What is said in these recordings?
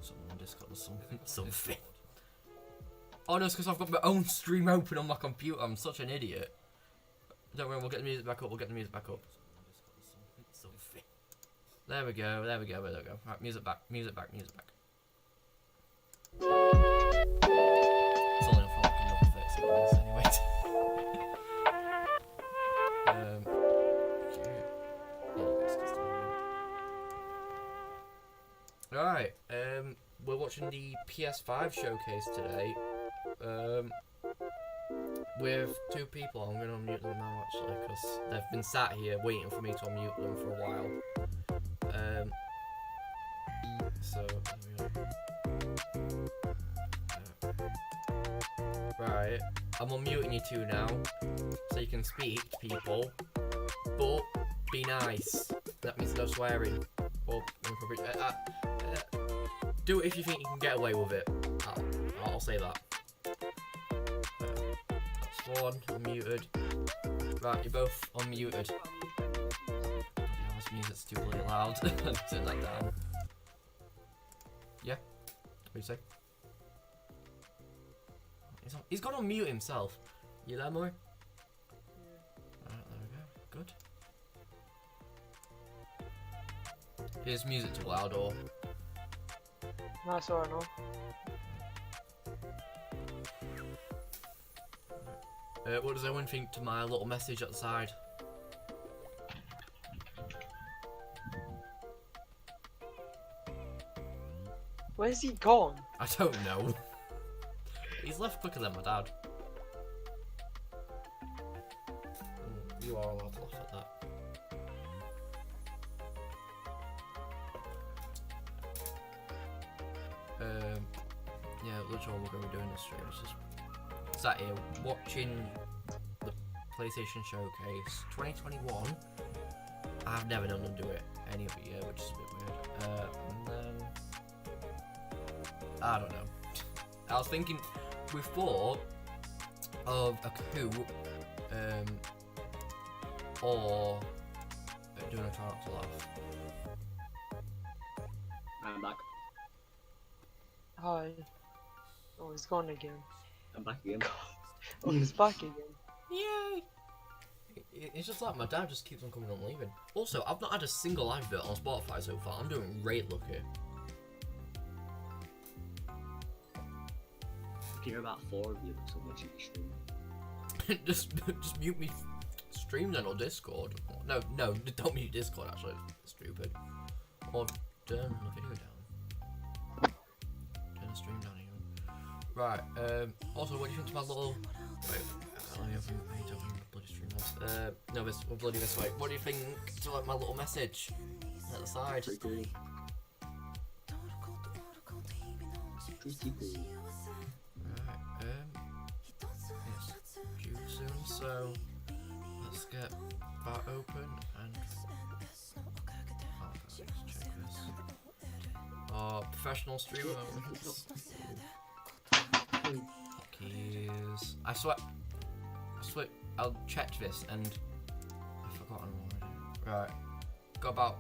Someone on Discord or something. Oh no, it's because I've got my own stream open on my computer. I'm such an idiot. Don't worry, we'll get the music back up. There we go. Right, music back. It's only on for like another 30 seconds anyway. Alright, we're watching the PS5 Showcase today. With two people. I'm going to unmute them now actually, because they've been sat here waiting for me to unmute them for a while. So, right, I'm unmuting you two now, so you can speak to people, but be nice. That means no swearing, or do it if you think you can get away with it. I'll say that. That's one, unmuted. Right, you're both unmuted. This music's too bloody loud. Turn that down. Yeah? What do you say? He's got to mute himself. You there, Moy? Alright, there we go. Good. Is music too loud or? No, it's alright, no. What does everyone think to my little message at the side? Where's he gone? I don't know. He's left quicker than my dad. You are allowed to laugh at that. Yeah, literally all we're going to be doing this stream is just sat here watching the PlayStation Showcase 2021. I've never known them do it any other year, which is a bit weird. And then I don't know. I was thinking we thought of a coup, or doing a try not to laugh. I'm back. Hi. Oh, he's gone again. I'm back again. Oh, he's back again. Yay! It's just like my dad just keeps on coming and leaving. Also, I've not had a single live bit on Spotify so far. I'm doing great, lucky. I can hear about 4 of you, so much you can stream. just mute me stream then, or Discord. No, don't mute Discord actually. It's stupid. Or turn the video down. Turn the stream down even. Right, also what do you think to my little... Wait, I need to open the bloody stream notes. No, this way. What do you think to like my little message at the side? Pretty cool. Pretty cool. It's due soon, so let's get that open and let's check this. Our professional streamer. Keys. I swear, I'll check this and I've forgotten already. Right, got about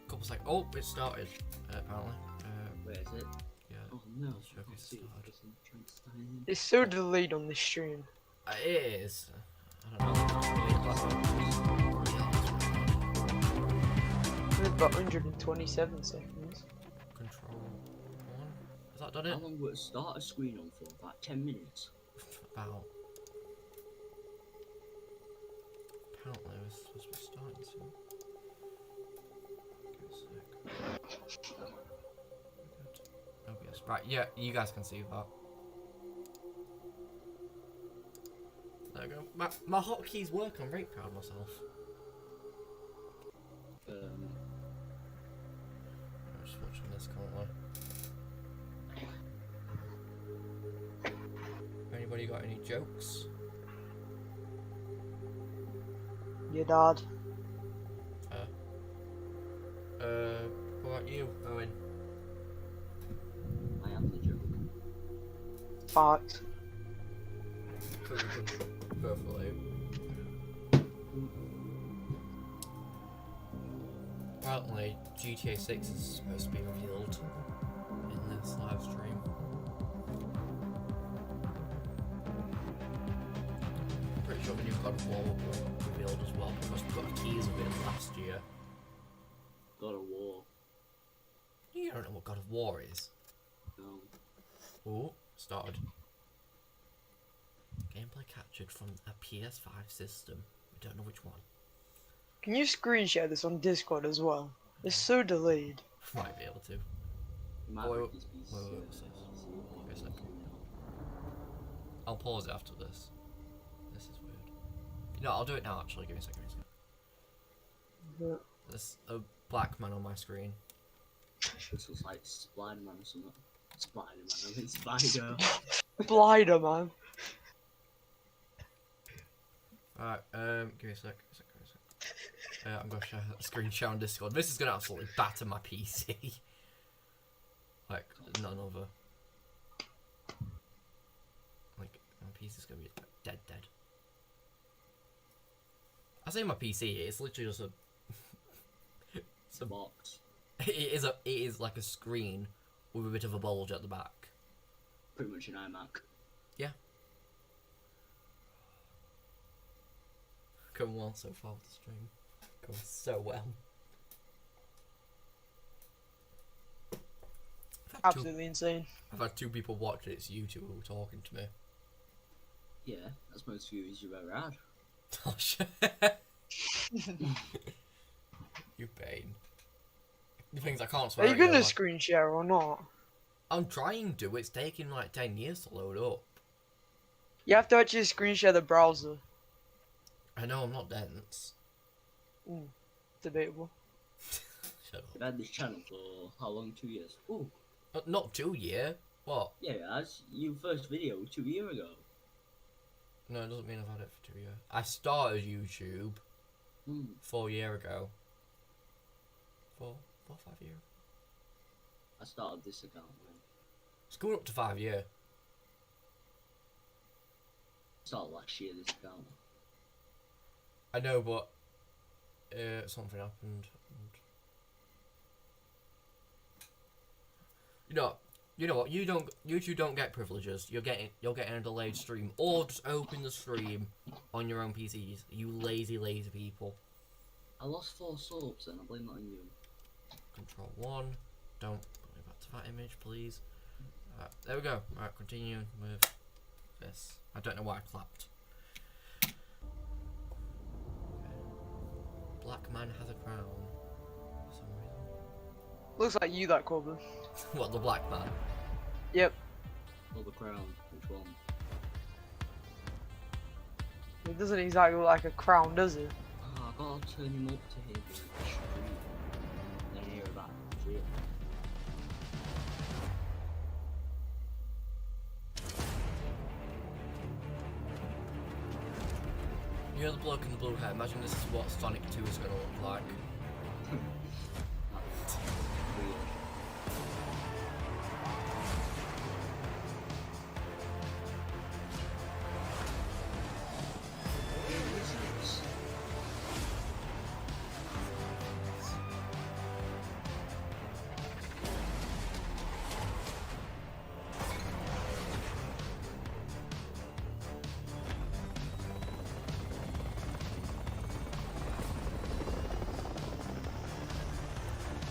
a couple seconds. Oh, it started apparently. Where is it? Yeah. Oh no, Showcase I can't see it. started. It's so delayed on this stream. It is. I don't know. We've got 127 seconds. Control 1. Has that done it? How long would it start a screen on for? About 10 minutes? About. Apparently it was supposed to be starting soon. Give a sec. OBS. Right, yeah, you guys can see that. There we go. My hotkeys work, I'm very proud of myself. I'm just watching this currently. Anybody got any jokes? Your dad. What about you, Owen? I am the joke. Fact. Perfectly. Apparently, GTA 6 is supposed to be revealed in this live stream. Pretty sure the new God of War will be revealed as well because we got a teaser of it last year. God of War. You don't know what God of War is. No. Oh, started. Gameplay captured from a PS5 system. We don't know which one. Can you screen share this on Discord as well? It's so delayed. Might be able to. It might Wait, break his piece. wait, what's this? Wait a second. I'll pause it after this. This is weird. No, I'll do it now actually. Give me a second. There's a black man on my screen. This was like Spider-Man or something. Spider-Man, I mean Spider. Blinder, man. Alright, give me a sec. I'm gonna share a screen share on Discord. This is gonna absolutely batter my PC. Like, none other. Like, my PC's gonna be dead. I say my PC, it's literally just a... It's a box. It is like a screen with a bit of a bulge at the back. Pretty much an iMac. Yeah. Going well so far with the stream. Going so well. Absolutely insane. I've had 2 people watch it. It's you 2 who were talking to me. Yeah, that's most views you've ever had. Oh shit. You pain. The things I can't swear. Are you at gonna like, screen share or not? I'm trying to. It's taking like 10 years to load up. You have to actually screen share the browser. I know I'm not dense. Debatable. Shut You've had this channel for how long? 2 years? Ooh. up. Not 2 year. What? Yeah, that's your first video 2 years ago. No, it doesn't mean I've had it for 2 years. I started YouTube 4 years ago. 4 or 5 years. I started this account when It's going up to 5 years. started last year. This account. I know, but something happened. And... You know what? You two don't get privileges. You're getting a delayed stream, or just open the stream on your own PCs. You lazy people. I lost 4 subs and I blame it on you. Control 1. Don't put me back to that image, please. There we go. Alright, continuing with this. I don't know why I clapped. Black man has a crown. For some reason. Looks like you, that Corbin. What, the black man? Yep. Oh, the crown. Which one? It doesn't exactly look like a crown, does it? Oh, I gotta turn him up to hear the stream. Then hear about it. You're the bloke in the blue hair. Imagine this is what Sonic 2 is going to look like. Weird.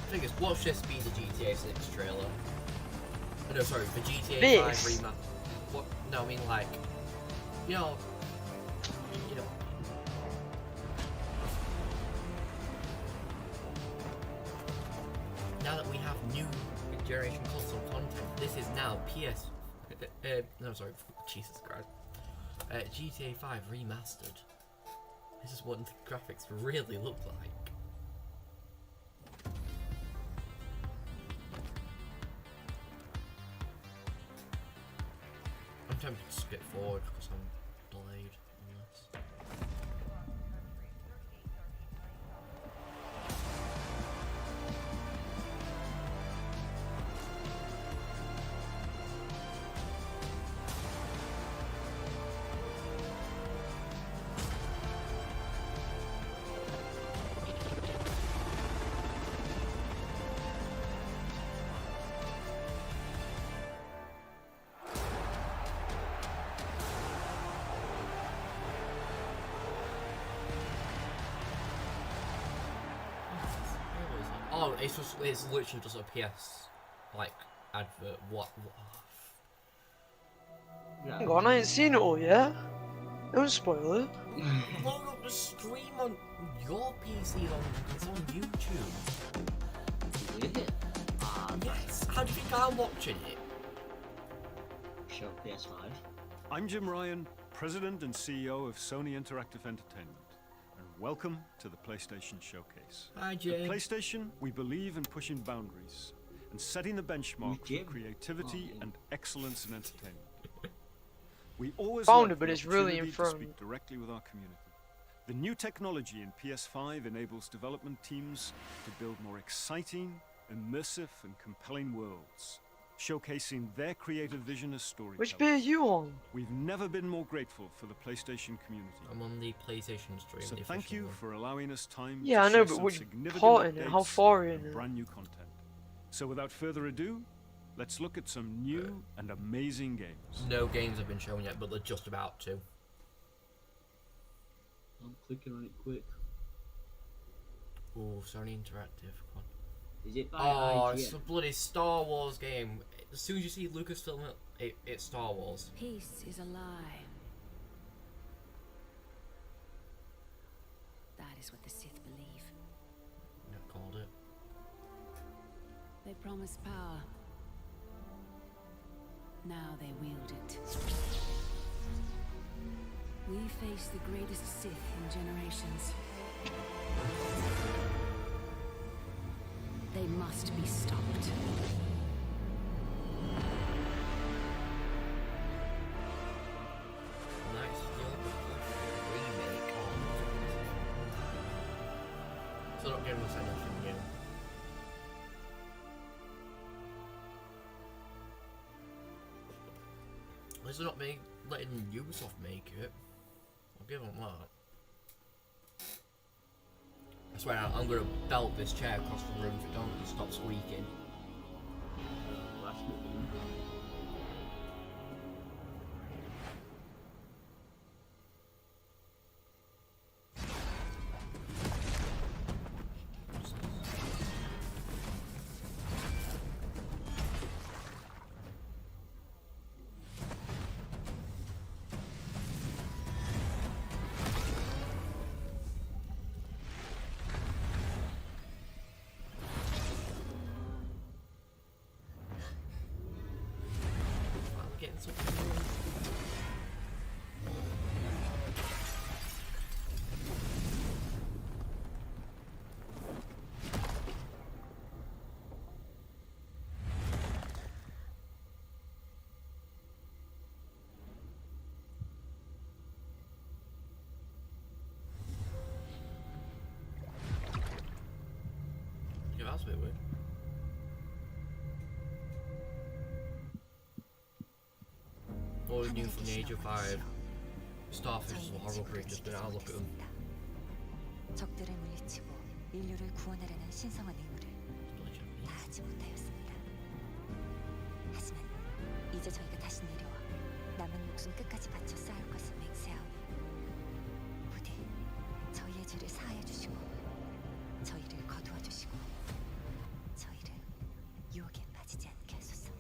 The thing is, watch this be the GTA 6 trailer. No, sorry, the GTA This? 5 remap. What? No, I mean like, you know. Now that we have new generation console content, this is now PS. No, sorry, Jesus Christ. GTA 5 remastered. This is what the graphics really look like. I'm tempted to skip forward because I'm delayed on this. Oh, it's literally just a PS like advert. What? Yeah. Hang on, I ain't seen it all yet. Don't spoil it. Load up the stream on your PC it's on YouTube. Is it? Yes. How do you think I'm watching it? Show PS5. I'm Jim Ryan, President and CEO of Sony Interactive Entertainment, and welcome to the PlayStation Showcase. Hi, At Jim. PlayStation, we believe in pushing boundaries and setting the benchmark for Jim? creativity Oh, and excellence in entertainment. We always Found love it, but the it's really opportunity to infirm. speak directly with our community. The new technology in PS5 enables development teams to build more exciting, immersive, and compelling worlds, showcasing their creative vision as storytellers. Which bit are you on? We've never been more grateful for the PlayStation community. I'm on the PlayStation stream. So the thank official you one. for allowing us time Yeah, I to know, share but some which significant part in it? How updates far in and it? brand new content. So without further ado, let's look at some new and amazing games. No games have been shown yet, but they're just about to. I'm clicking on it quick. Oh, Sony Interactive. Come on. Is it by Oh, IGN? it's a bloody Star Wars game. As soon as you see Lucasfilm, it's Star Wars. Peace is a lie. That is what the Sith believe. I called it. They promise power. Now they wield it. We face the greatest Sith in generations. They must be stopped. Nice. Remake of. So not giving us anything new. At least they're not letting Ubisoft make it. I'll give them that. I swear I'm gonna belt this chair across the room if it don't stop squeaking. Last movie. I'm getting something new. Yeah, that's a bit weird. All new from the Age of 5. Starfish is a horrible creature, but now look at them. 적들을 물리치고 인류를 구원하려는 신성한 의무를 다하지 못하였습니다. 하지만 이제 저희가 다시 내려와 남은 목숨 끝까지 바쳐 싸울 것을 맹세하오니 부디 저희의 죄를 사하여 주시고 저희를 거두어 주시고 저희를 유혹에 빠지지 않게 하소서.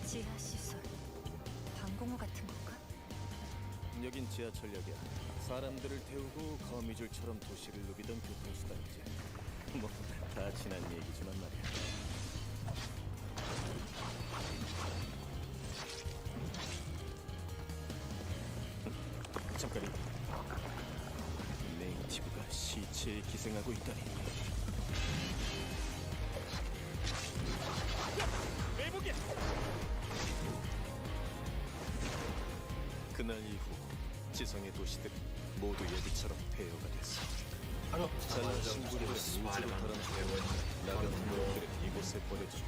지하 시설, 방공호 같은 건가? 여긴 지하철역이야. 사람들을 태우고 거미줄처럼 도시를 누비던 교통수단이지. 뭐 다 지난 얘기지만 말이야. 잠깐. 네이티브가 시체에 기생하고 있다니. 매복이야. 그날 이후 지성의 도시들은 모두 예비처럼 폐허가 됐어. I don't 잘난 신부들은 우주로 털어내고 나 같은 놈들은 이곳에 버려졌지.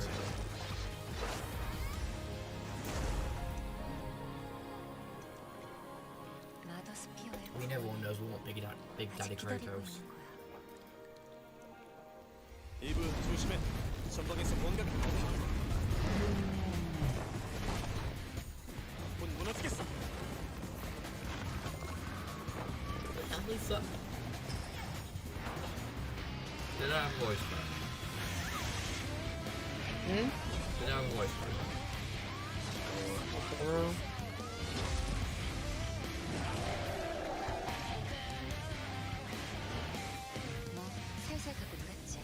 마더스피어의 I mean, everyone knows we want Big Daddy 아직 기다리고 Kratos. 있는 거야. 이브 조심해. 전방에서 뭔가가. 곧 무너지겠어. Lisa. Did I have a voice crack? Hmm? Did I have a voice crack? 뭐 살살 가고 놀았지.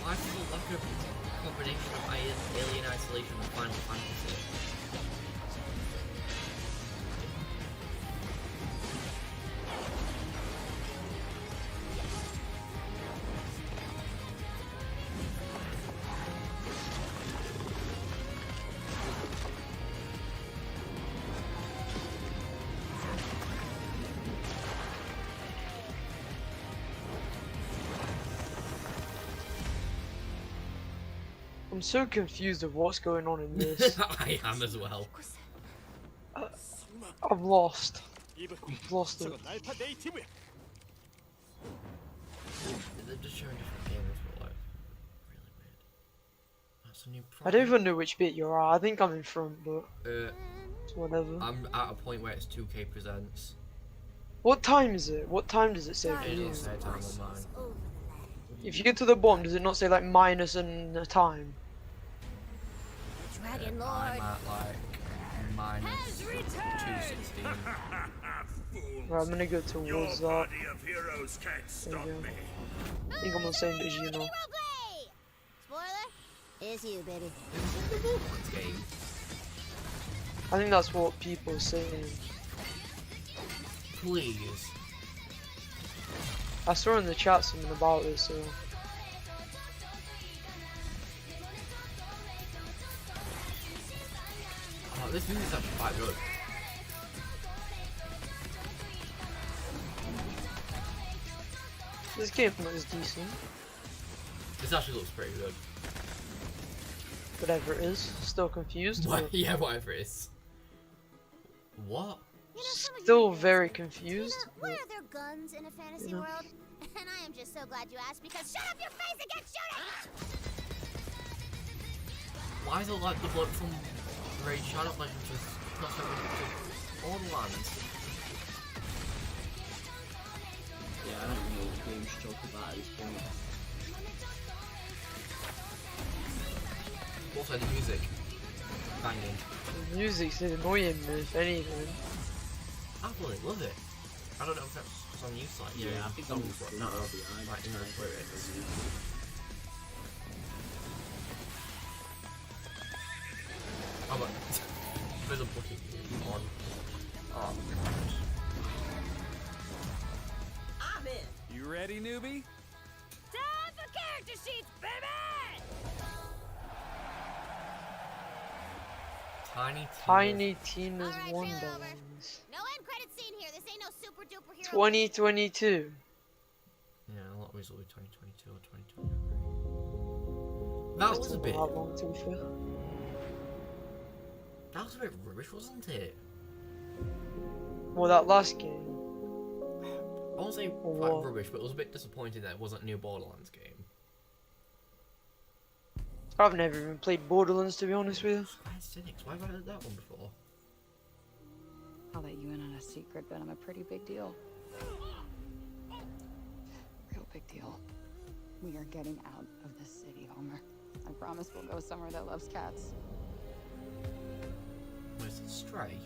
Why is it like a combination of Alien Isolation and Final Fantasy? I'm so confused of what's going on in this. I am as well. I'm lost. I've lost it. They're just showing different games, but like really weird. That's a new I problem. don't even know which bit you're at. I think I'm in front, but it's whatever. I'm at a point where it's 2K Presents. What time is it? What time does it say for It you? doesn't say time on mine. If you get to the bottom, does it not say like minus and a time? Dragon I'm at like minus 216. Right, I'm gonna go towards that. There we go. I think I'm on the same page as you know. Spoiler? It's you, baby. The Borderlands game. I think that's what people are saying. Please. I saw in the chat something about it, so. Oh, this music's actually quite good. This game looks decent. This actually looks pretty good. Whatever it is. Still confused. What? but Yeah, whatever it is. What? Still very confused. Why but- are there guns in a fantasy Yeah. world? And I am just so glad you asked because shut up your face and get shooting! Why is it like the bloke from Raid Shadow Legends just crossed over to Borderlands? Yeah, I don't know what games to talk about at this point. Also, the music. Banging. The music's annoying me, if anything. I really love it. I don't know if that's because I'm used to like hearing Yeah, I think songs I'm not not behind. like English lyrics. Oh, but there's a booking on. Oh, I'm in. You ready, newbie? Time for character sheets, baby! Tiny Tina's Alright, trailer Wonderlands. No end credit scene here. This ain't no super duper hero. 2022. Yeah, a lot of ways will be 2022 or 2023. That was a bit. How long, to be fair? That was a bit rubbish, wasn't it? Well, that last game. I won't say What? like rubbish, but it was a bit disappointing that it wasn't a new Borderlands game. I've never even played Borderlands, to be honest with you. Square Enix, why have I heard that one before? I'll let you in on a secret, but I'm a pretty big deal. Real big deal. We are getting out of the city, Homer. I promise we'll go somewhere that loves cats. Where's the Stray?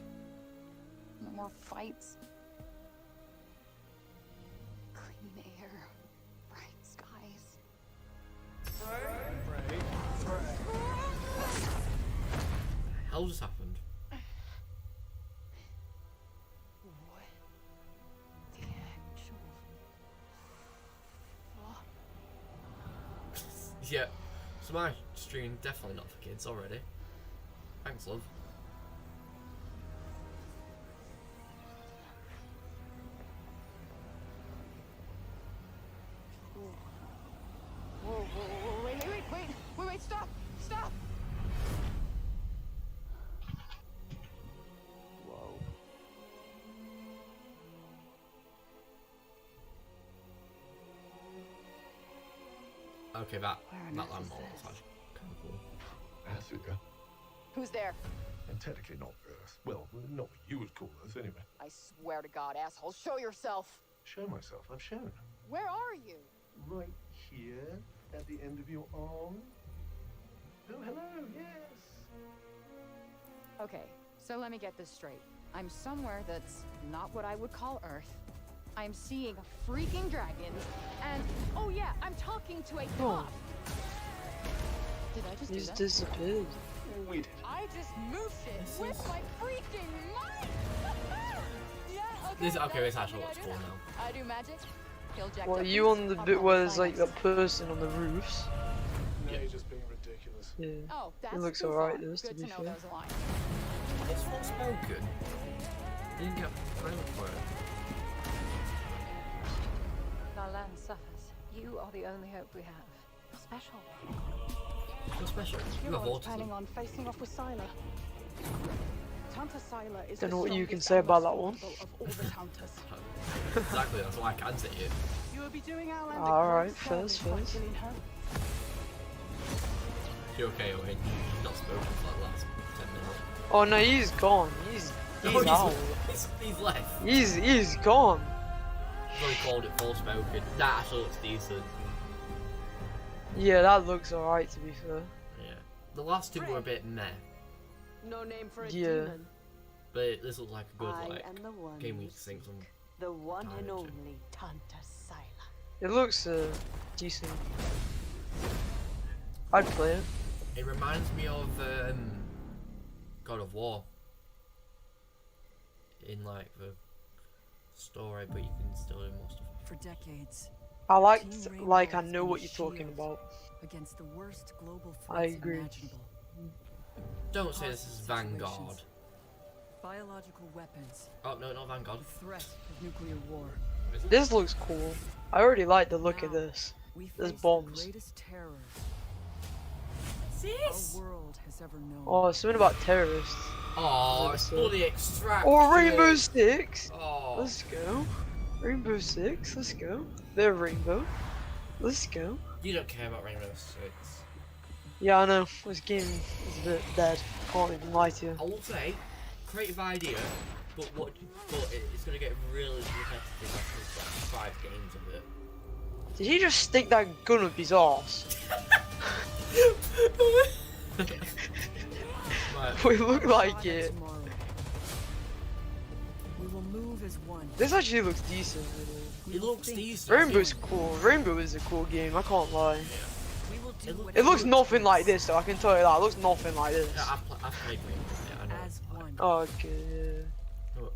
No more fights. Clean air. Bright skies. The hell just happened? What? The actual... Yeah. So my stream definitely not for kids already. Thanks, love. Whoa, wait, stop! Whoa. Okay, that Where on landmark earth is looks this? like kind of cool. Earth, yeah. Who's there? And technically not Earth. Well, not what you would call Earth, anyway. I swear to God, asshole, show yourself. Show myself. I've shown. Where are you? Right here, at the end of your arm. Oh, hello, yes. Okay, so let me get this straight. I'm somewhere that's not what I would call Earth. I'm seeing freaking dragons, and oh yeah, I'm talking to a cop. Did I just do He's that? disappeared. We did. I just moved it with my freaking mind. Yeah, okay. This that's actually something looks I do cool now. now. I do magic. Kill jacked Well, up you beasts, on the pop bit all where the there's like finances. that person on the roofs? No, you're just being ridiculous. Yeah. Oh, that's It looks too alright, far. this, to Good be to know fair. there's a line. This one's spoken. You didn't get a trailer for it. Our land suffers. You are the only hope we have. Special. What's special? You have autism. on facing off with Sylar. Tanta Sylar is Don't the know what you can strongest say and about most that one. formidable of all the Tantas. Exactly, that's why I can say it. You will be doing our land a Alright, great first. service by killing her. You okay, Owen? You've not spoken for the last 10 minutes. Oh no, he's gone. He's No, out. he's left. He's gone. He's already called it full spoken. That actually looks decent. Yeah, that looks alright to be fair. Yeah. The last two were a bit meh, No name for a Yeah. demon. but this looks like a good I like am the one game we you can sing some. The one and Direction. only Tanta Sylar. It looks decent. I'd play it. It reminds me of God of War. In like the story, but you can still do more stuff. For decades, I like I Rainbow know what has you're been a talking shield about. against the worst global threats I agree. imaginable. Don't say this is Hostage Vanguard. situations, biological weapons, Oh no, not Vanguard. the threat of nuclear war. Is it? This looks cool. I already like the look of Now, this. We There's face bombs. the greatest terror This? our world has ever known. Oh, something about terrorists. Oh, it's bloody extract. Oh, Rainbow Six! Oh. Let's go. Rainbow Six, let's go. They're rainbow. Let's go. You don't care about Rainbow Six. Yeah, I know. This game is a bit dead. Can't even lie to you. I will say, creative idea, but it's gonna get really repetitive after like 5 games of it. Did he just stick that gun up his arse? Right. We look like it. Tomorrow. We will move as one. This actually looks decent. It looks decent. Rainbow's cool. Rainbow is a cool game. I can't lie. We will do It looks nothing like this, though. I can tell you that. It looks nothing like this. Yeah, I've played Rainbow. Yeah, I know. as one. Okay. But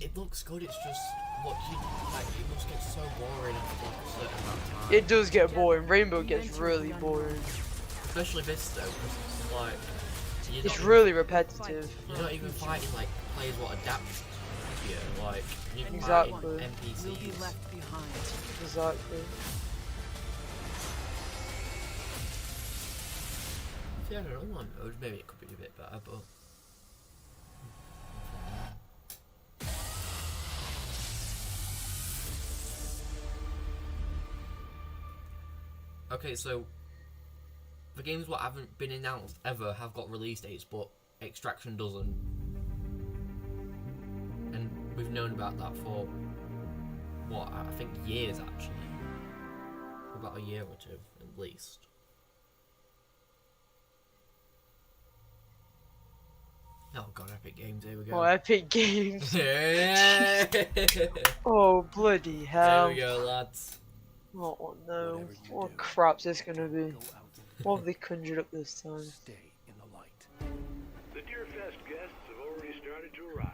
it looks good. It's just what you like. It must get so boring after like a certain amount of time. It does get boring. Rainbow gets really boring. Especially this though, 'cause it's like you're It's not, really repetitive. you're not even fighting like players what adapt you. Like you're Exactly. fighting Will be NPCs. left behind. Exactly. If you had an online mode, maybe it could be a bit better, but. Okay, so the games what haven't been announced ever have got release dates, but Extraction doesn't. And we've known about that for what, I think years actually. About a year or two at least. Oh god, Epic Games, here we go. Oh, Epic Games. Yeah. Oh, bloody There hell. we go, lads. Oh no. What crap's this gonna be? What have they conjured up this time? Stay in the light. The Deerfest guests have already started to arrive.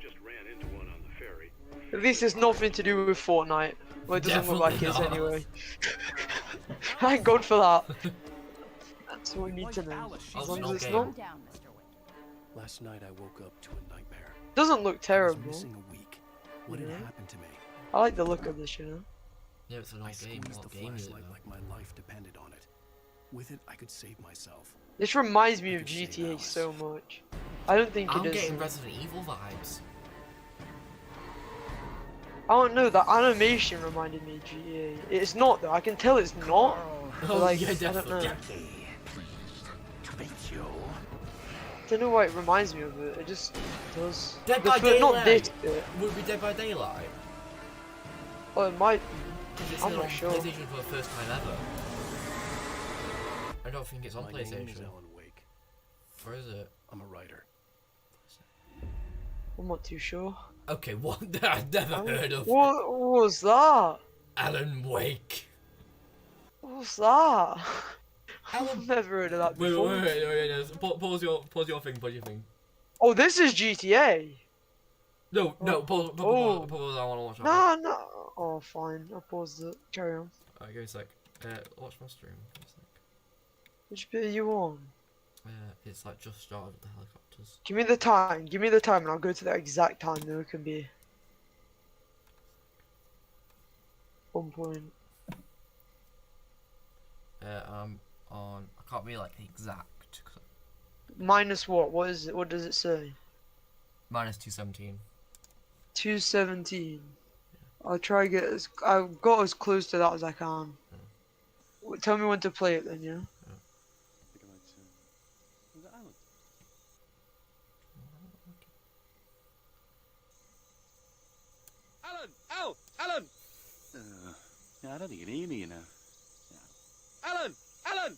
Just ran into one on the ferry. At least it's nothing to do with Fortnite. Well, it doesn't look like it is Definitely not. anyway. Thank God for that. That's what we need to know. As long as it's not. Down, Mr. Wick. Last night I woke up to a nightmare. Doesn't look I was terrible. missing a week. What had Yeah. happened to me? I like the look of this, you know. Yeah, it's a I nice game. squeezed What the game is it? flashlight though? like my life depended on it. With it, I could save myself. This reminds me I of could save GTA Alice. so much. I don't think I'm it is. getting Resident Evil vibes. I don't know, the animation reminded me of GTA. It's not though, I can tell it's not. But, like, yeah, I don't know. definitely. I don't know why it reminds me of it. It just does. Dead by Not this Daylight. bit. Would it be Dead by Daylight? Oh, it might be. It's I'm on not sure. PlayStation for the first time ever. I don't think it's on My name is PlayStation. Alan Wake. Or is it? I'm a writer. I'm not too sure. Okay, what? I've never heard of What was that? Alan Wake. What's that? Alan... I've never heard of that Wait, before. wait. Pause your thing. Pause your thing. Oh, this is GTA. No, pause. I want to watch that. No. Oh, fine. I paused it. Carry on. Alright, give me a sec. Watch my stream. Give me a sec. Which bit are you on? It's like just started with the helicopters. Give me the time. Give me the time, and I'll go to that exact time. Then it can be 1 point. I'm on. I can't be like the exact. Minus what? What is it? What does it say? Minus 217. 217. I'll try to get as. I've got as close to that as I can. Tell me when to play it then, yeah? Alan! Yeah, I don't think you need me, you know. Yeah. Alan! Al!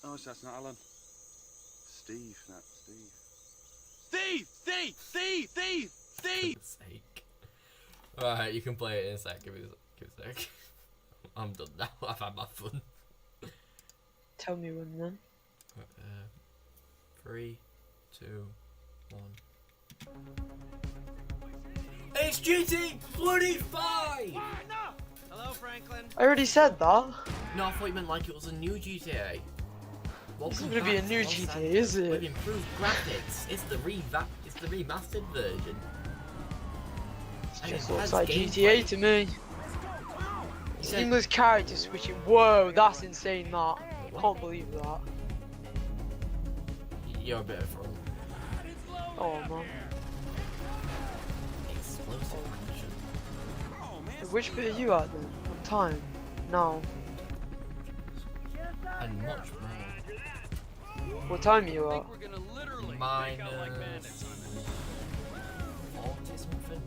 Oh, so that's not Alan. Steve, Steve! For God's sake. Alright, you can play it in a sec. Give me a sec. I'm done now. I've had my fun. Tell me when then. 3, 2, 1. It's GT25! Hello, Franklin. I already said that. No, I thought you meant like it was a new GTA. It's not gonna be a new GTA, is it? With improved graphics. It's the remastered version. It just looks like GTA to me. Seamless character switching. Whoa, that's insane, that. Can't believe that. You're a bit of fun. Oh man. Explosive action. Which bit are you at then? What time? Now. And much more. What time are you at? Minus 40 something.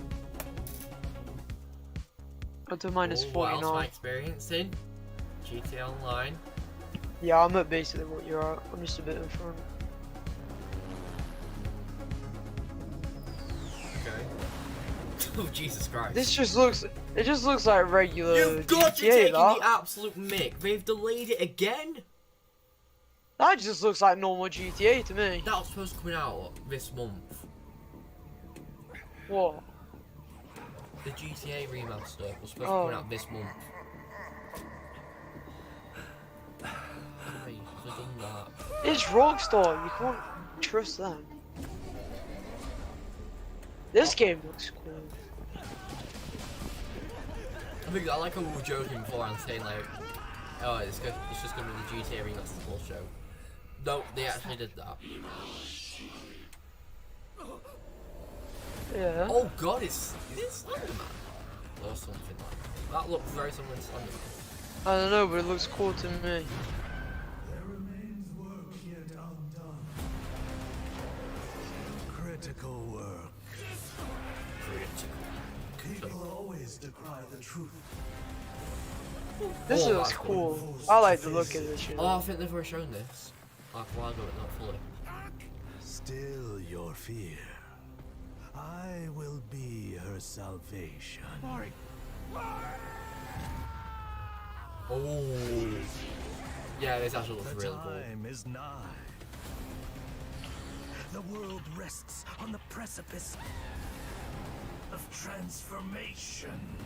Up to minus 40 What else am I now. experiencing? GTA Online. Yeah, I'm at basically what you're at. I'm just a bit in front. Okay. Oh Jesus Christ. This just looks. It just looks like regular You've got to GTA. take That. the absolute mick. They've delayed it again. That just looks like normal GTA to me. That was supposed to come out this month. What? The GTA remaster was supposed to come out this month. Why have they done that? It's Rockstar. You can't trust them. This game looks cool. I like how we were joking before and saying like, oh, it's just gonna be the GTA remaster bullshit. No, they actually did that. Yeah. Oh God, it's Slenderman or something like that. That looks very similar to Slenderman. I don't know, but it looks cool to me. There remains work yet undone. Critical work. People always decry the truth. This Oh, looks that's cool. I like the look of this shit. Oh, I think they've already shown this. Like a while ago, but not fully. Still your fear. I will be her salvation. Oh. Yeah, this actually looks really cool. The time is nigh. The world rests on the precipice of transformation.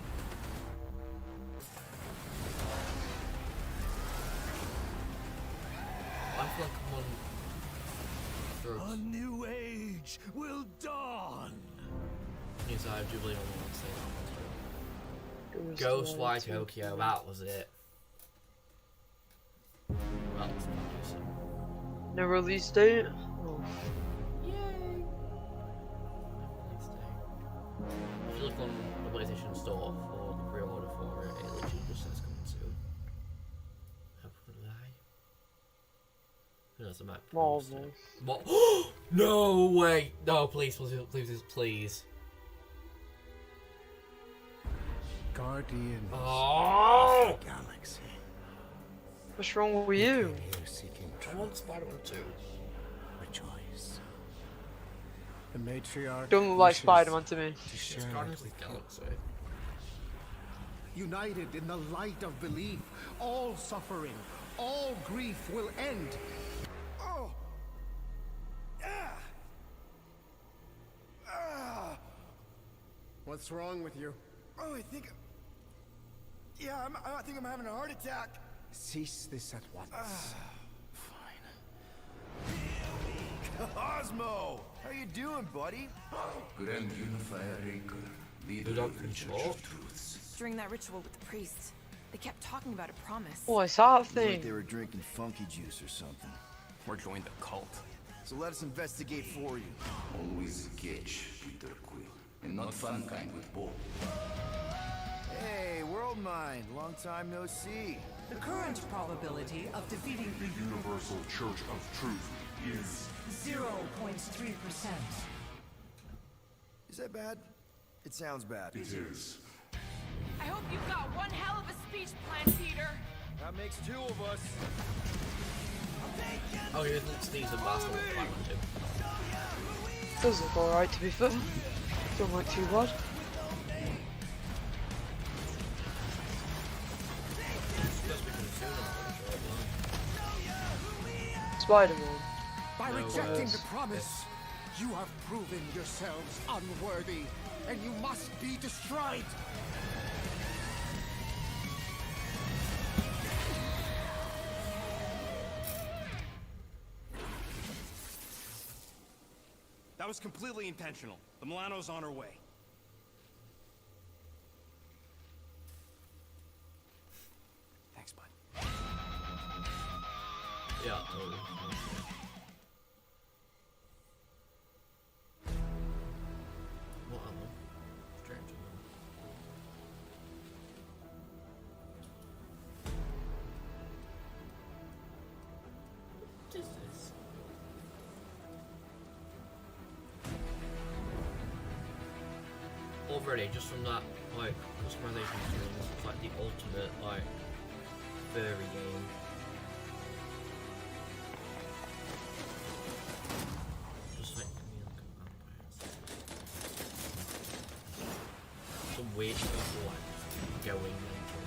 I feel like I'm on drugs. A new age will dawn. Yes, I do believe I'm on that. Ghostwire Tokyo, that was it. Well, it's not decent. No release date? Oh. Yay! If you look on the PlayStation Store for the pre-order for it, it literally just says coming soon. How could I lie? Who knows, I might post Marvel. it. What? No way! No, please, please, please, please. Guardians Oh! of the galaxy. What's wrong with you? Here seeking I want Spider-Man 2. rejoice. The matriarch Don't look like wishes Spider-Man to me. to It's share Guardians it of with the you. Galaxy. United in the light of belief, all suffering, all grief will end. Oh. Ah. Ah. What's wrong with you? Oh, I think I'm having a heart attack. Cease this at once. Cosmo, how you doing, buddy? Grand Unifier Raker, leader Good of the up Church control. of Truths. During that ritual with the priests, they kept talking about a promise. Oh, I saw that Looks like thing. they were drinking funky juice or something. Or join the cult. So let us investigate for you. Always catch Peter Quill, and not fun kind with Bob. Hey, World Mind, long time no see. The current probability of defeating the Universal Church of Truth is 0.3%. Is that bad? It sounds bad. It is. I hope you've got one hell of a speech plan, Peter. That makes two of us. Oh, here's Steve's and Master with Spider-Man 2. Does look alright to be fair. Don't look too bad. Spider-Man. By No rejecting words. the promise, you have proven yourselves unworthy, and you must be destroyed. That was completely intentional. The Milano's on her way. Thanks, bud. Yeah, totally. What ammo? Strange ammo. What is this? Already, just from that, like, customization screen, this looks like the ultimate, like, furry game. Just like me like vampires. Some weird people like going mental.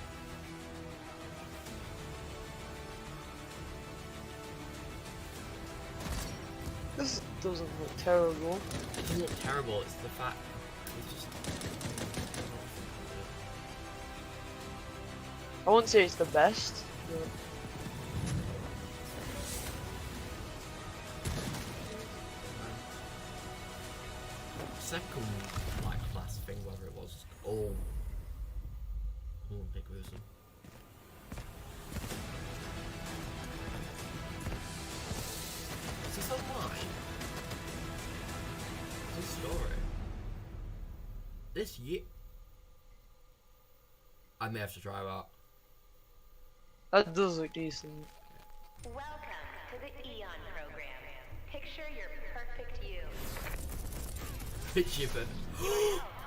This doesn't look terrible. It doesn't look terrible, it's the fact it's just I wouldn't say it's the best. But second like class thing, whether it was oh big gruesome. Is this online? This story. This year I may have to try that. that does look decent. Welcome to the Eon program. Picture your perfect you. Pitch you,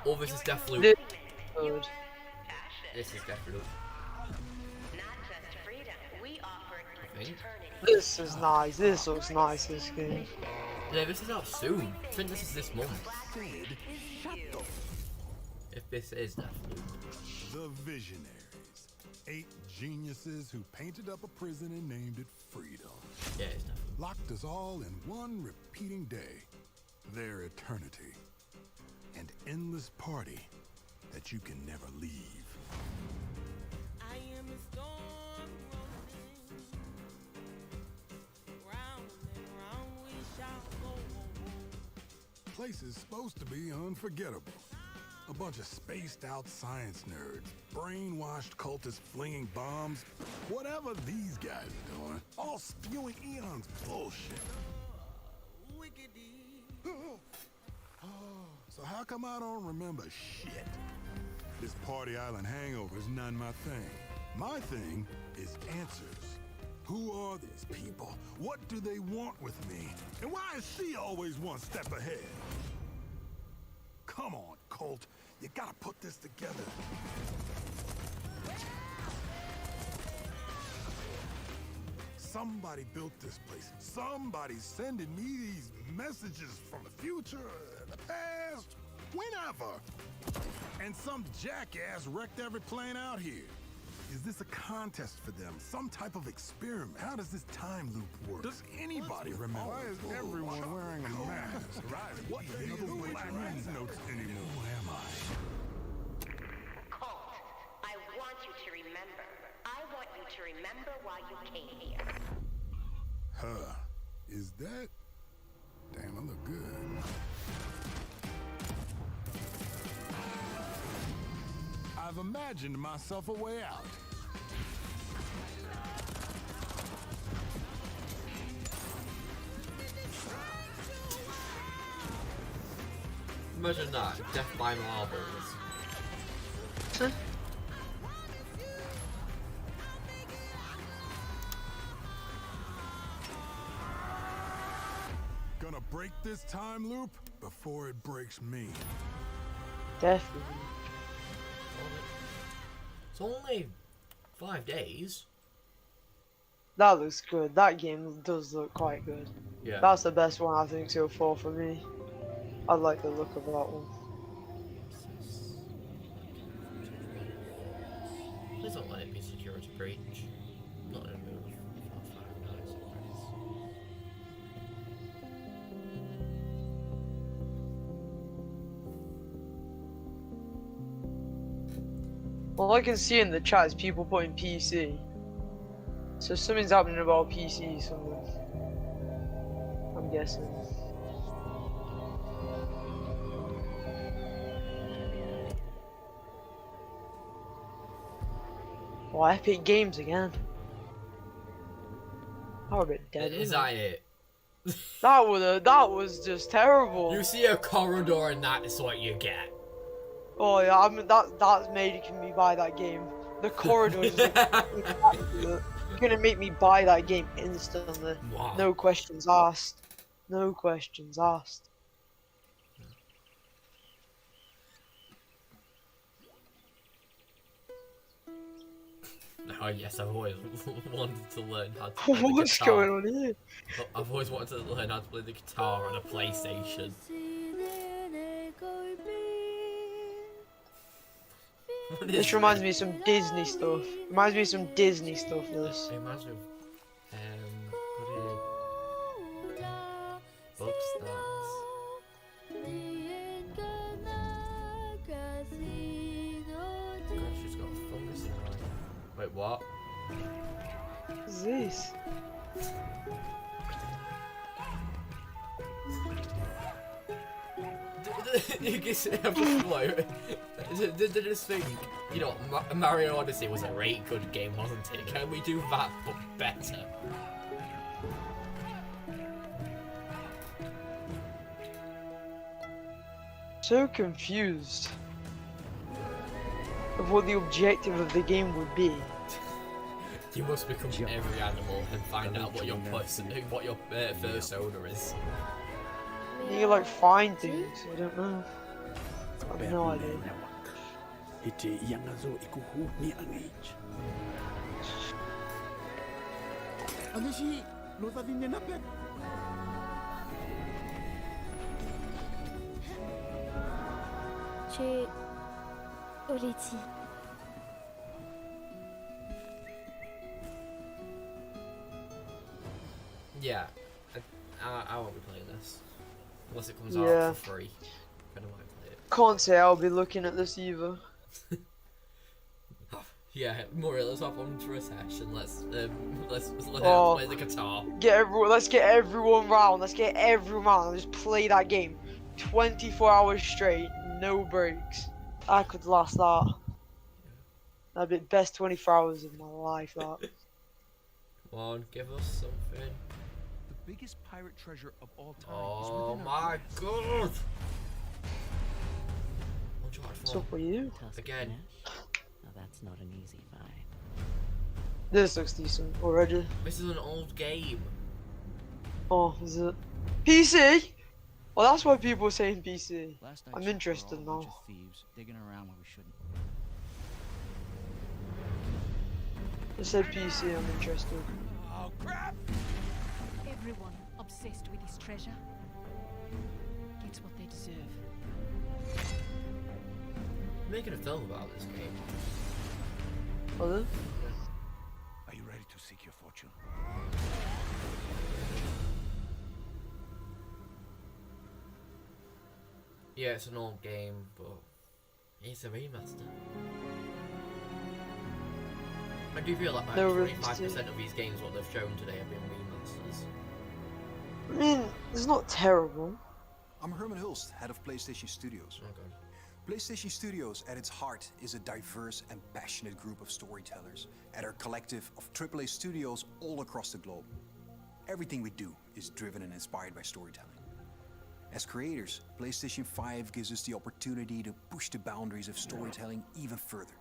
oh, this is Deathloop. This good. This is Deathloop. Not just freedom, we offer I think. This is nice. This looks nice. This game. Yeah, this is out soon. I think this is this month. If this is Deathloop. The Visionaries. 8 geniuses who painted up a prison and named it Freedom. Yeah, it's Deathloop. Locked us all in one repeating day. Their eternity. An endless party that you can never leave. I am a storm rolling, round and round we shall go. Place is supposed to be unforgettable. A bunch of spaced out science nerds, brainwashed cultists flinging bombs, whatever these guys are doing, all spewing Eon's bullshit. So how come I don't remember shit? This Party Island hangover is none my thing. My thing is answers. Who are these people? What do they want with me? And why is she always one step ahead? Come on, Colt. You gotta put this together. Somebody built this place. Somebody's sending me these messages from the future, the past, whenever. And some jackass wrecked every plane out here. Is this a contest for them? Some type of experiment? How does this time loop work? Does anybody remember? Why is everyone wearing a mask? What the hell do black notes anymore? Who am I? Colt, I want you to remember. I want you to remember why you came here. Huh. Is that? Damn, I look good. I've imagined myself a way out. Imagine that, death by marbles. Gonna break this time loop before it breaks me. Definitely. It's only 5 days. That looks good. That game does look quite good. Yeah. That's the best one I think so far for me. I like the look of that one. Please don't let it be security breach. Not in a move. All I can see in the chat is people putting PC. So something's happening about PC, something. I'm guessing. Oh, Epic Games again. That would be dead. Is that it? That was just terrible. You see a corridor and that's what you get. Oh yeah, I mean that's making me buy that game. The corridor is you're gonna make me buy that game instantly. Wow. No questions asked. No questions asked. Oh yes, I've always wanted to learn how to play the What's guitar. going on here? I've always wanted to learn how to play the guitar on a PlayStation. This reminds me of some Disney stuff. Reminds me of some Disney stuff, this. It reminds me of books that God, she's got a fungus in her eye. Wait, what? What is this? You can see, I'm just like, did this thing, you know, Mario Odyssey was a very good game, wasn't it? Can we do that but better? So confused of what the objective of the game would be. You must become every animal and find out what your first owner is. You like find things, I don't know. I have no idea. J'ai Oleti. Yeah, I won't be playing this. Unless it comes Yeah. out for free. I don't want to play it. Can't say I'll be looking at this either. Yeah, Murray, let's hop on for a session. Let's learn Oh. how to play the guitar. Let's get everyone round. Let's get everyone round. Just play that game. 24 hours straight, no breaks. I could last that. That'd be the best 24 hours of my life, that. Come on, give us something. The biggest pirate treasure of all time Oh is within my our god! What's up with you? Again. Now that's not an easy fight. This looks decent already. This is an old game. Oh, is it? PC? Well, that's why people are saying PC. Last I I'm checked, interested we're all a bunch now. of thieves digging around where we shouldn't. They said PC, I'm interested. Oh, crap! Everyone obsessed with this treasure gets what they deserve. Making a film about this game. Was it? Are you ready to seek your fortune? Yeah, it's an old game, but it's a remaster. I do feel like about 25% of these games, what they've shown today, have been remasters. I mean, it's not terrible. I'm Herman Hulst, head of PlayStation Studios. Okay. PlayStation Studios, at its heart, is a diverse and passionate group of storytellers at our collective of AAA studios all across the globe. Everything we do is driven and inspired by storytelling. As creators, PlayStation 5 gives us the opportunity to push the boundaries of storytelling even further.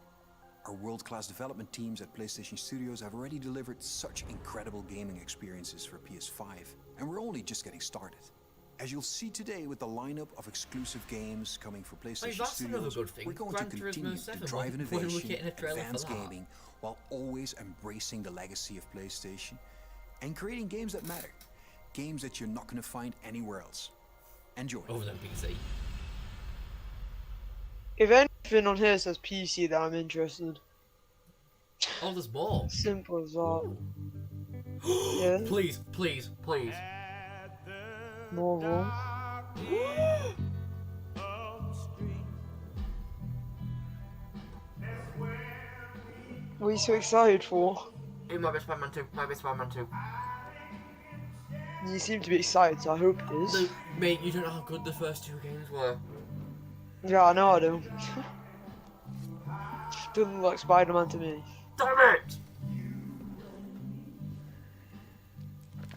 Our world-class development teams at PlayStation Studios have already delivered such incredible gaming experiences for PS5, and we're only just getting started. As you'll see today with the lineup of exclusive games coming for PlayStation that's another Studios, good thing. we're going Gran to Turismo continue 7, to drive when we're innovation, getting a trailer for advance that. gaming, while always embracing the legacy of PlayStation and creating games that matter. Games that you're not going to find anywhere else. Enjoy. Over than PC. If anything on here says PC, then I'm interested. Oh, there's more. Simple as that. Yeah. Please, please, please. More. What are you so excited for? It might be Spider-Man 2. Might be Spider-Man 2. You seem to be excited, so I hope it is. No, mate, you don't know how good the first two games were. Yeah, I know I do. Doesn't look like Spider-Man to me. Damn it!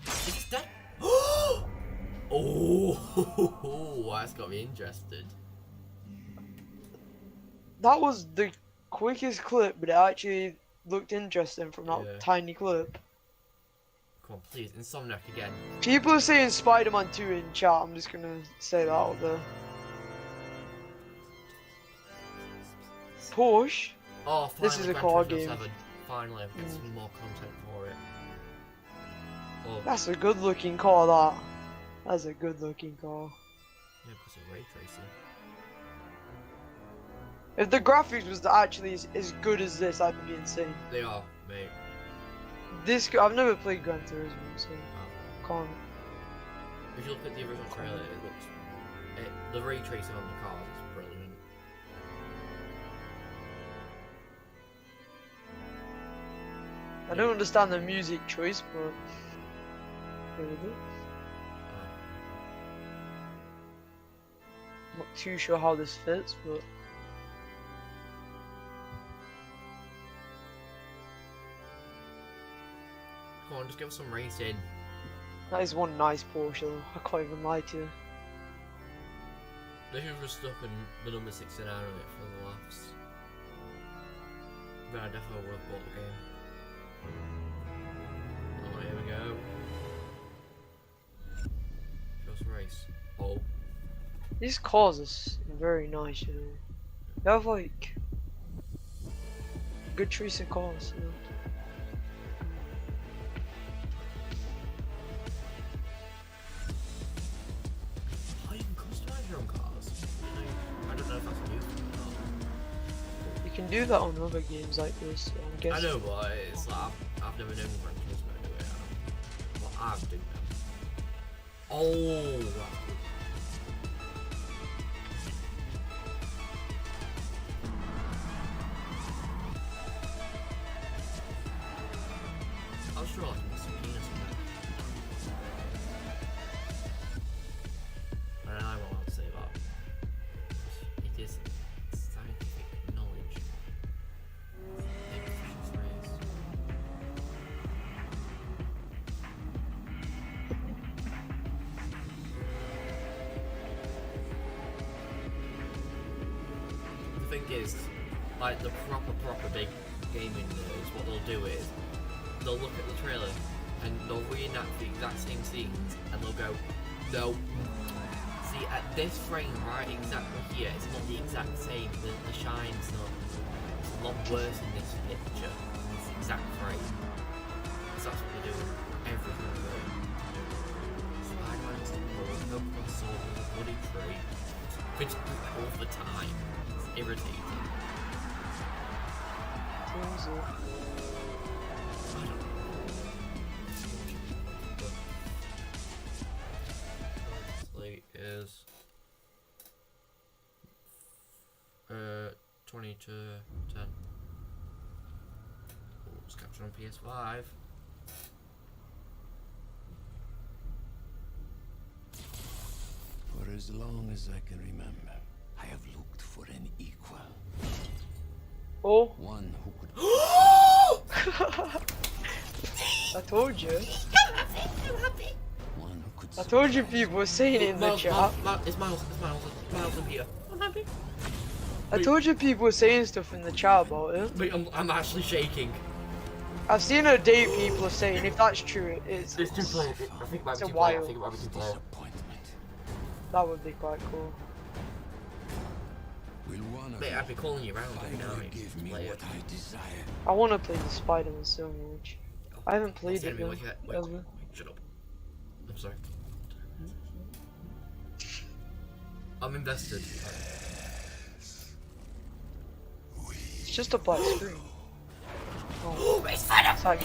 It's dead. Oh, that's got me interested. That was the quickest clip, but it actually looked interesting from that tiny clip. Come on, please, Insomniac again. People are saying Spider-Man 2 in chat, I'm just gonna say that out there. Porsche? Oh, finally, This is a Gran car Turismo game. 7. Finally, I've got some more content for it. Oh, That's a good looking car, that. That's a good looking car. yeah, because of ray tracing. If the graphics was actually as good as this, that'd be insane. They are, mate. I've never played Gran Turismo, so can't. If you look at the original trailer, it looks... the ray tracing on the cars is brilliant. I don't understand the music choice, but there we go. Not too sure how this fits, but Come on, just give us some racing. that is one nice Porsche though. I can't even lie to you. They should have just stuck in the number 69 on it for the laughs. Then I definitely would have bought the game. Oh, here we go. Just race. Oh. These cars are very nice, you know. They have like good choice of cars, you know. Oh, you can customize your own cars. I don't know if that's new. You can do that on other games like this, so I'm I guessing. know, but it's like I've never known Gran Turismo do it. Well, I do know. Oh, that's good. I was sure like it must be penis on it. And I'm allowed to say that. It is scientific. is, like the proper big gaming nerds, what they'll do is they'll look at the trailer and they'll reenact the exact same scenes and they'll go, no. See, at this frame right exactly here, it's not the exact same. The shine's not. It's a lot worse in this picture. It's the exact frame. So that's what they do with everything. Spider-Man's the world, no crossover, the bloody tree. Which all the time. It's irritating. Is 20 to 10. Oh, it's captured on PS5. For as long as I can remember, I have looked for an equal. Oh. One who could. I told you. I'm happy. I told you people were saying it in the chat. It's Miles and Peter. I'm happy. I told you people were saying stuff in the chat about it. Wait, I'm actually shaking. I've seen a date people are saying if that's true, it's There's 2 players. I think it might be 2 players. wild. I think it might be 2 players. That would be quite cool. Mate, I'd be calling you around right now. Give me what I desire. I want to play the Spider-Man so much. I haven't played it Wait, though. shut up. I'm sorry. I'm invested. It's just a black screen. Oh, it's fun!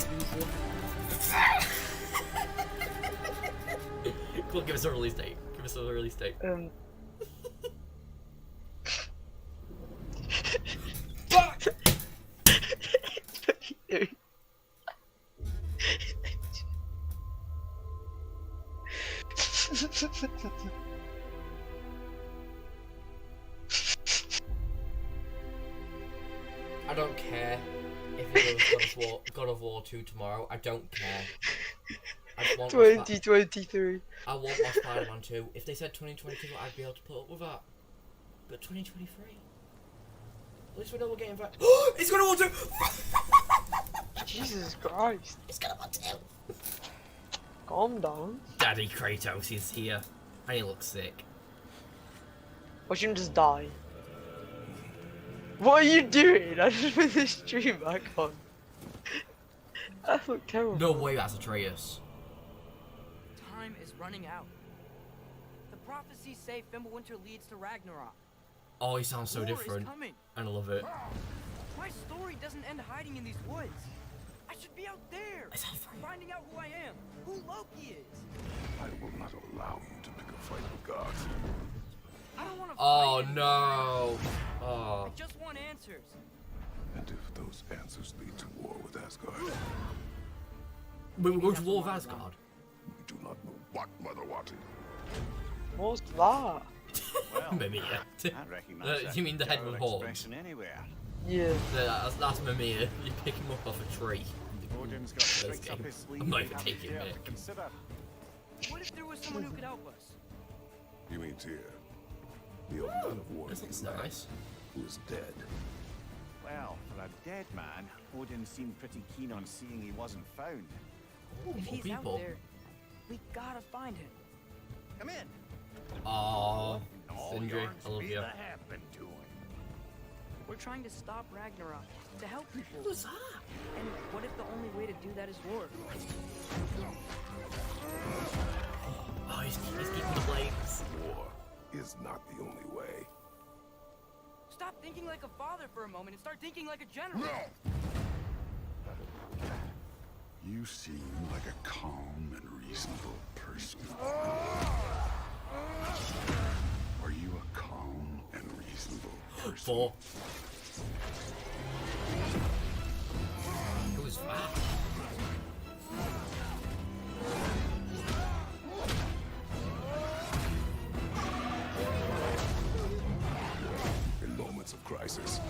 Cool, give us a release date. Give us a release date. I don't care if it goes God of War 2 tomorrow. I don't care. I just want 2023. I want my Spider-Man 2. If they said 2022, I'd be able to put up with that. But 2023. At least we know we're getting back. It's God of War 2! Jesus Christ. It's God of War 2. Calm down. Daddy Kratos is here. And he looks sick. Watch him just die. What are you doing? I just put this stream back on. That looked terrible. No way that's Atreus. Time is running out. The prophecies say Fimbulwinter leads to Ragnarok. Oh, he sounds so War is different. coming. And I love it. My story doesn't end hiding in these woods. I should be out there, finding out who I am, who Loki is. I will not allow you to pick a fight with gods. I don't want to Oh fight no. Oh. I just want answers. And if those answers lead to war with Asgard, We were going to war with Asgard. we do not know what Mother wanted. What's that? Mimir. I recognize You mean the head general with horns? expression anywhere. Yeah. That's Mimir. You pick him up off a tree. Odin's got tricks up his sleeve. I'm not even we taking have to it. consider. What if there was someone who could help us? You mean Tyr, the old god of war, This looks nice. who is dead. Well, for a dead man, Odin seemed pretty keen on seeing he wasn't found. Ooh, If more he's people. out there, we gotta find him. Come in. Oh, All Sindri, yarns I love be you. the have been doing. We're trying to stop Ragnarok, to help people. Who's that? And what if the only way to do that is war? Oh, he's keeping the blades. War is not the only way. Stop thinking like a father for a moment and start thinking like a general. You seem like a calm and reasonable person. Are you a calm and reasonable person? 4. Who's that? In moments of crisis,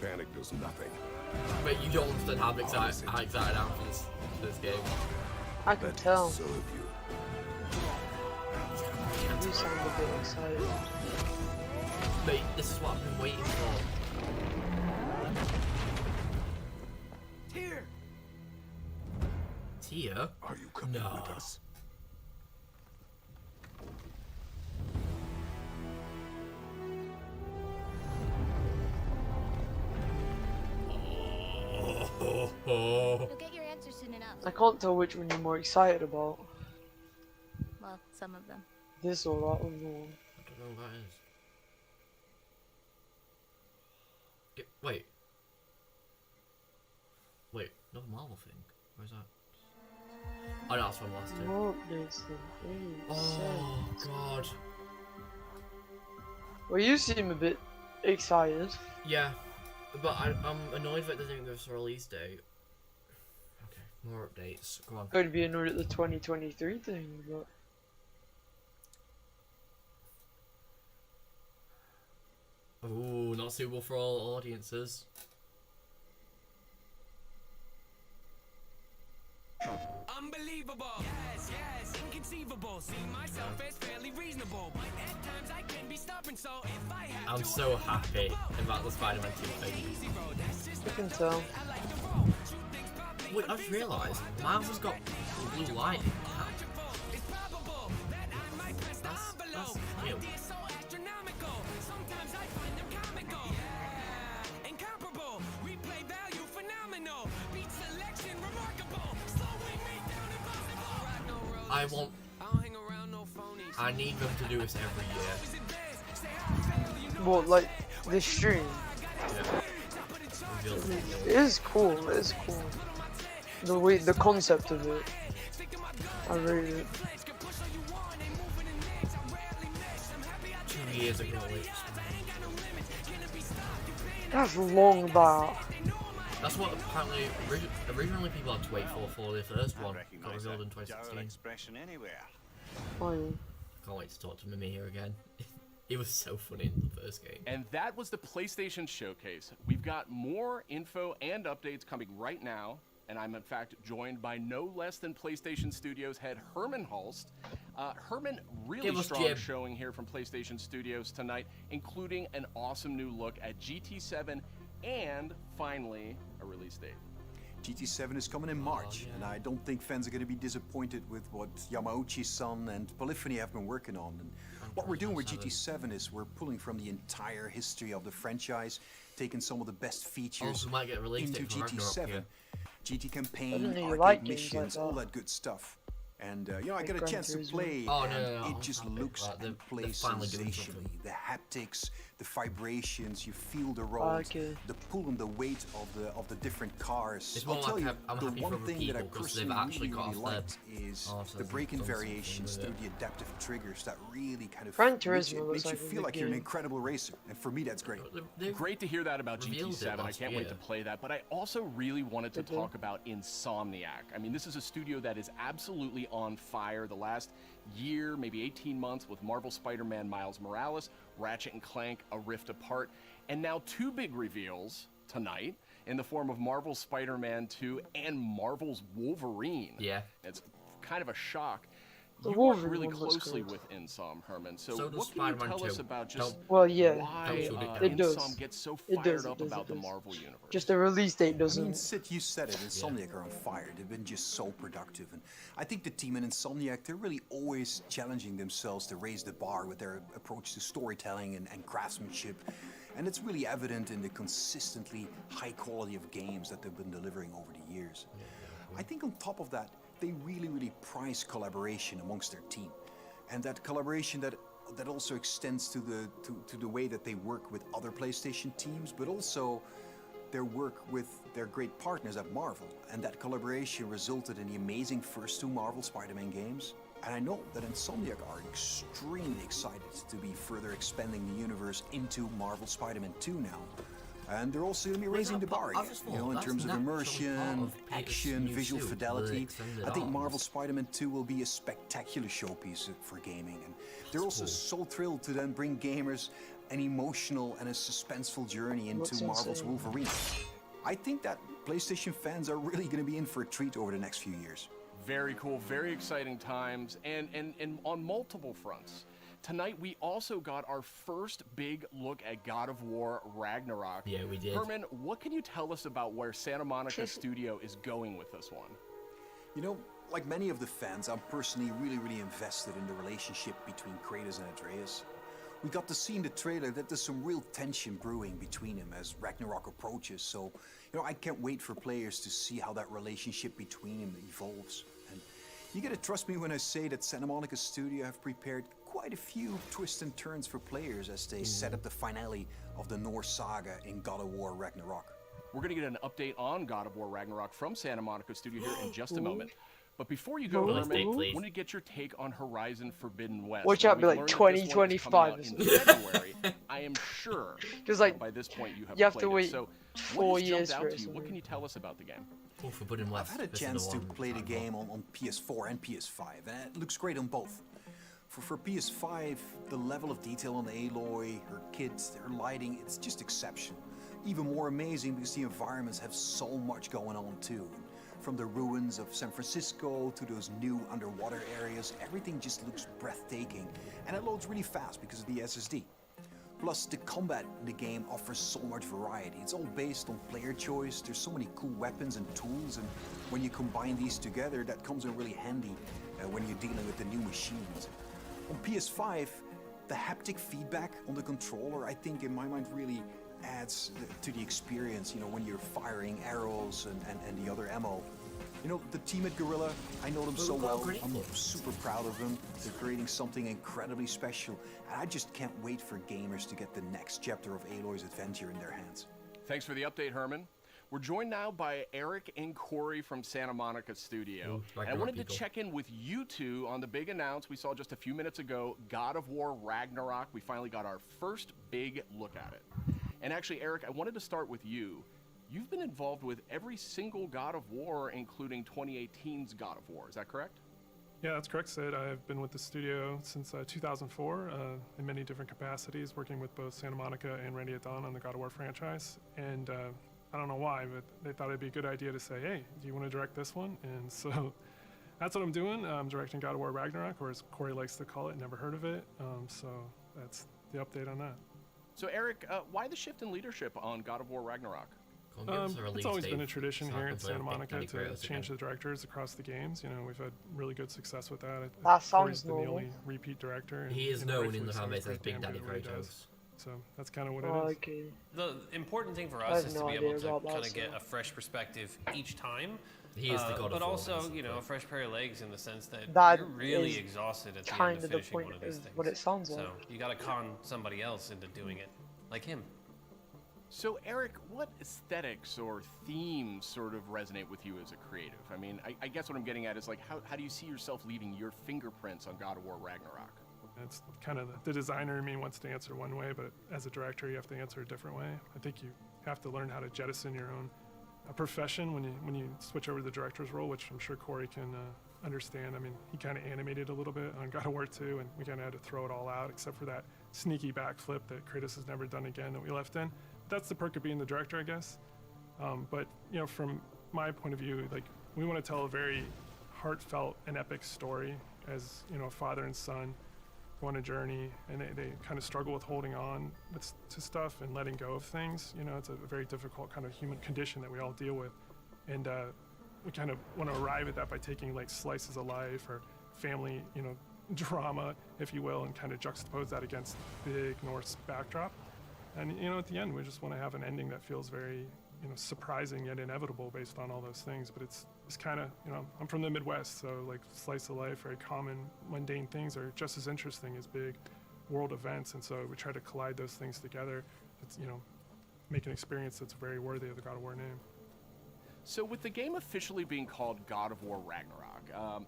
panic does nothing. But you don't understand how excited I am for this game. I can tell. Serve you. You sound a bit excited. Mate, this is what I've been waiting for. Here. Tia? Are you coming with us? You'll get your answers soon enough. I can't tell which one you're more excited about. Well, some of them. This or that one. I don't know what that is. Wait. Wait, another Marvel thing. Where's that? Oh, no, that's from last year. More updates than Oh, God. Well, you seem a bit excited. Yeah, but I'm annoyed that they didn't give us a release date. Okay, more updates. Come on. Could be annoyed at the 2023 thing, but. Ooh, not suitable for all audiences. Unbelievable. Yes, yes, inconceivable. See myself as fairly reasonable, but at times I can be stubborn. So if I have I'm so happy about the Spider-Man 2 thing. I can tell. Wait, I've realised Miles has got blue light. That's cute. I need them to do this every year. What, like this stream? Yeah. It is cool. It is cool. The way, the concept of it. I rate it. 2 years ago. That's long back. That's what apparently originally people had to wait for the first one. Got revealed in 2016. Expression anywhere. Oh, yeah. Can't wait to talk to Mimi here again. He was so funny in the first game. And that was the PlayStation Showcase. We've got more info and updates coming right now, and I'm in fact joined by no less than PlayStation Studios head Herman Hulst. Herman, really strong showing here from PlayStation Studios tonight, including an awesome new look at GT7 and finally a release date. GT7 is coming in March, and I don't think fans are going to be disappointed with what Yamauchi-san and Polyphony have been working on. And what we're doing with GT7 is we're pulling from the entire history of the franchise, taking some of the best features might get into GT7. GT campaign, like missions, like all that good stuff. And you know, I got a chance to play, and it just looks and plays sensationally. The haptics, the vibrations, you feel the road, the pull and the weight of the different cars. I'll tell you, the one thing that I personally really liked is the braking variations through the adaptive triggers that really kind of makes you feel like you're an incredible racer. And for me, that's great. Great to hear that about GT7. I can't wait to play that. But I also really wanted to talk about Insomniac. I mean, this is a studio that is absolutely on fire the last year, maybe 18 months, with Marvel Spider-Man Miles Morales, Ratchet and Clank, A Rift Apart, and now two big reveals tonight in the form of Marvel's Spider-Man 2 and Marvel's Wolverine. Yeah. It's kind of a shock. The You work really closely with Insom, Herman. So what can you tell us about just why Insom gets so fired up about the Marvel universe? Just the release date doesn't. I mean, Sid, you said it. Insomniac are on fire. They've been just so productive, and I think the team in Insomniac, they're really always challenging themselves to raise the bar with their approach to storytelling and craftsmanship. And it's really evident in the consistently high quality of games that they've been delivering over the years. I think on top of that, they really prize collaboration amongst their team, and that collaboration that also extends to the way that they work with other PlayStation teams, but also their work with their great partners at Marvel. And that collaboration resulted in the amazing first two Marvel Spider-Man games. And I know that Insomniac are extremely excited to be further expanding the universe into Marvel Spider-Man 2 now. And they're also going to be raising the bar again, you know, in terms of immersion, action, visual fidelity. I think Marvel Spider-Man 2 will be a spectacular showpiece for gaming. And they're also so thrilled to then bring gamers an emotional and a suspenseful journey into Marvel's Wolverine. I think that PlayStation fans are really going to be in for a treat over the next few years. Very cool, very exciting times, and on multiple fronts. Tonight, we also got our first big look at God of War Ragnarok. Yeah, we did. Herman, what can you tell us about where Santa Monica Studio is going with this one? You know, like many of the fans, I'm personally really invested in the relationship between Kratos and Atreus. We got to see in the trailer that there's some real tension brewing between them as Ragnarok approaches, so, you know, I can't wait for players to see how that relationship between them evolves. And you gotta trust me when I say that Santa Monica Studio have prepared quite a few twists and turns for players as they set up the finale of the Norse saga in God of War Ragnarok. We're going to get an update on God of War Ragnarok from Santa Monica Studio here in just a moment. But before you go, Herman, I want to get your take on Horizon Forbidden West. Watch out, be like 2025 or something. February. I am sure like, by this point you have to wait so 4 years for it. What can you tell us about the game? Oh, Forbidden West. I've had a chance to play the game on PS4 and PS5, and it looks great on both. For PS5, the level of detail on Aloy, her kids, their lighting, it's just exceptional. Even more amazing because the environments have so much going on too. From the ruins of San Francisco to those new underwater areas, everything just looks breathtaking, and it loads really fast because of the SSD. Plus, the combat in the game offers so much variety. It's all based on player choice. There's so many cool weapons and tools, and when you combine these together, that comes in really handy when you're dealing with the new machines. On PS5, the haptic feedback on the controller, I think in my mind really adds to the experience, you know, when you're firing arrows and the other ammo. You know, the team at Guerrilla, I know them so well. I'm super proud of them. They're creating something incredibly special, and I just can't wait for gamers to get the next chapter of Aloy's adventure in their hands. Thanks for the update, Herman. We're joined now by Eric and Corey from Santa Monica Studio. And I wanted to check in with you two on the big announce we saw just a few minutes ago, God of War Ragnarok. We finally got our first big look at it. And actually, Eric, I wanted to start with you. You've been involved with every single God of War, including 2018's God of War. Is that correct? Yeah, that's correct, Sid. I've been with the studio since 2004 in many different capacities, working with both Santa Monica and Ready at Dawn on the God of War franchise. And I don't know why, but they thought it'd be a good idea to say, hey, do you want to direct this one? And so that's what I'm doing. I'm directing God of War Ragnarok, or as Corey likes to call it, never heard of it. So that's the update on that. So Eric, why the shift in leadership on God of War Ragnarok? It's always been a tradition here at Santa Monica to change the directors across the games. You know, we've had really good success with that. That Corey's sounds been the normal. only repeat director. And, he is known in the fan rightfully base so, as he's Big damn Daddy good at what he Kratos. does. So that's kind of what it is. Okay. The important thing for I us have is no to be idea able to about kind that, of get so- a fresh perspective each time. He is the God of But War, also, basically. you know, a fresh pair of legs in the sense that, That you're really is exhausted at the kind end of of the finishing point one of these of things. what it sounds like. So you got to con somebody else into doing it, like him. So Eric, what aesthetics or themes sort of resonate with you as a creative? I mean, I guess what I'm getting at is like, how do you see yourself leaving your fingerprints on God of War Ragnarok? It's kind of the designer in me wants to answer one way, but as a director, you have to answer a different way. I think you have to learn how to jettison your own profession when you switch over to the director's role, which I'm sure Corey can understand. I mean, he kind of animated a little bit on God of War 2, and we kind of had to throw it all out, except for that sneaky backflip that Kratos has never done again that we left in. That's the perk of being the director, I guess. But you know, from my point of view, like, we want to tell a very heartfelt and epic story as, you know, a father and son go on a journey, and they kind of struggle with holding on to stuff and letting go of things. You know, it's a very difficult kind of human condition that we all deal with, and we kind of want to arrive at that by taking like slices of life or family, you know, drama, if you will, and kind of juxtapose that against big Norse backdrop. And you know, at the end, we just want to have an ending that feels very, you know, surprising yet inevitable based on all those things. But it's kind of, you know, I'm from the Midwest, so like slice of life, very common, mundane things are just as interesting as big world events. And so we try to collide those things together. It's, you know, make an experience that's very worthy of the God of War name. So with the game officially being called God of War Ragnarok,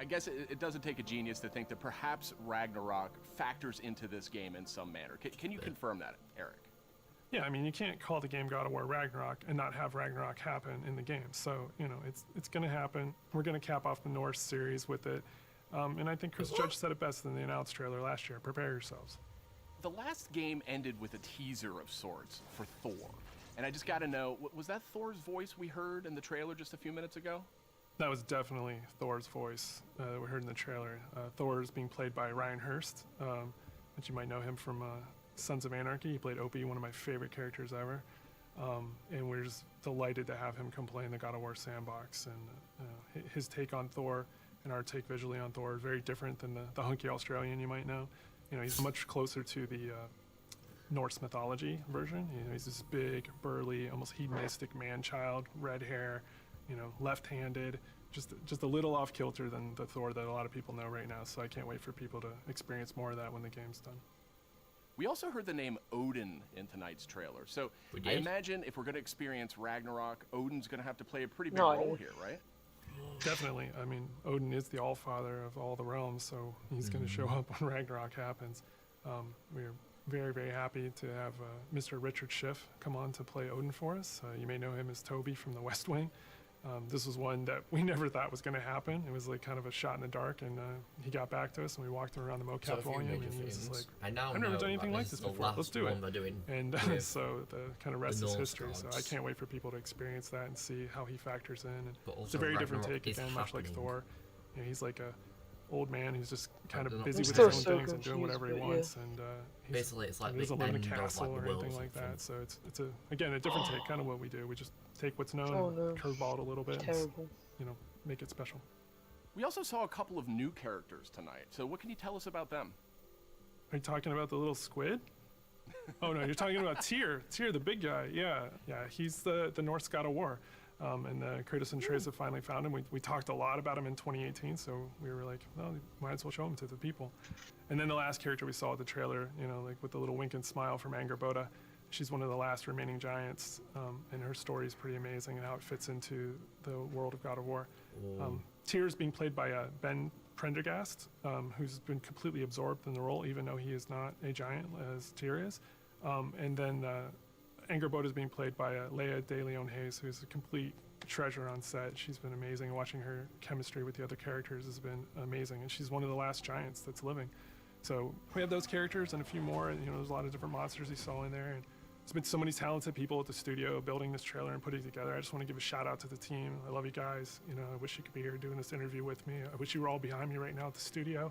I guess it doesn't take a genius to think that perhaps Ragnarok factors into this game in some manner. Can you confirm that, Eric? Yeah, I mean, you can't call the game God of War Ragnarok and not have Ragnarok happen in the game. So, you know, it's going to happen. We're going to cap off the Norse series with it. And I think Chris Judge said it best in the announced trailer last year. Prepare yourselves. The last game ended with a teaser of sorts for Thor. And I just got to know, was that Thor's voice we heard in the trailer just a few minutes ago? That was definitely Thor's voice that we heard in the trailer. Thor is being played by Ryan Hurst, which you might know him from Sons of Anarchy. He played Opie, one of my favorite characters ever. And we're just delighted to have him come play in the God of War sandbox. And his take on Thor and our take visually on Thor is very different than the hunky Australian you might know. You know, he's much closer to the Norse mythology version. You know, he's this big, burly, almost hedonistic man-child, red hair, you know, left-handed, just a little off kilter than the Thor that a lot of people know right now. So I can't wait for people to experience more of that when the game's done. We also heard the name Odin in tonight's trailer. So I imagine if we're going to experience Ragnarok, Odin's going to have to play a pretty big role here, right? Definitely. I mean, Odin is the All-Father of all the realms, so he's going to show up when Ragnarok happens. We're very, very happy to have Mr. Richard Schiff come on to play Odin for us. You may know him as Toby from The West Wing. This was one that we never thought was going to happen. It was like kind of a shot in the dark, and he got back to us, and we walked him around the mocap volume, and he was just like, I've never done anything like this before. Let's do it. And so the kind of rest is history. So I can't wait for people to experience that and see how he factors in. And it's a very different take, again, much like Thor. You know, he's like a old man who's just kind of busy with his own things and doing whatever he wants. And basically, it's like he doesn't live in a castle or anything like that. So it's again a different take, kind of what we do. We just take what's known, curveball it a little bit, and, you know, make it special. We also saw a couple of new characters tonight. So what can you tell us about them? Are you talking about the little squid? Oh no, you're talking about Tyr. Tyr, the big guy. Yeah, he's the Norse god of war. And Kratos and Atreus have finally found him. We talked a lot about him in 2018, so we were like, well, might as well show him to the people. And then the last character we saw at the trailer, you know, like with the little wink and smile from Angerboda, she's one of the last remaining giants, and her story is pretty amazing and how it fits into the world of God of War. Tyr is being played by Ben Prendergast, who's been completely absorbed in the role, even though he is not a giant as Tyr is. And then Angerboda is being played by Leia de Leon Hayes, who's a complete treasure on set. She's been amazing. Watching her chemistry with the other characters has been amazing, and she's one of the last giants that's living. So we have those characters and a few more, and you know, there's a lot of different monsters you saw in there. And there's been so many talented people at the studio building this trailer and putting it together. I just want to give a shout out to the team. I love you guys. You know, I wish you could be here doing this interview with me. I wish you were all behind me right now at the studio.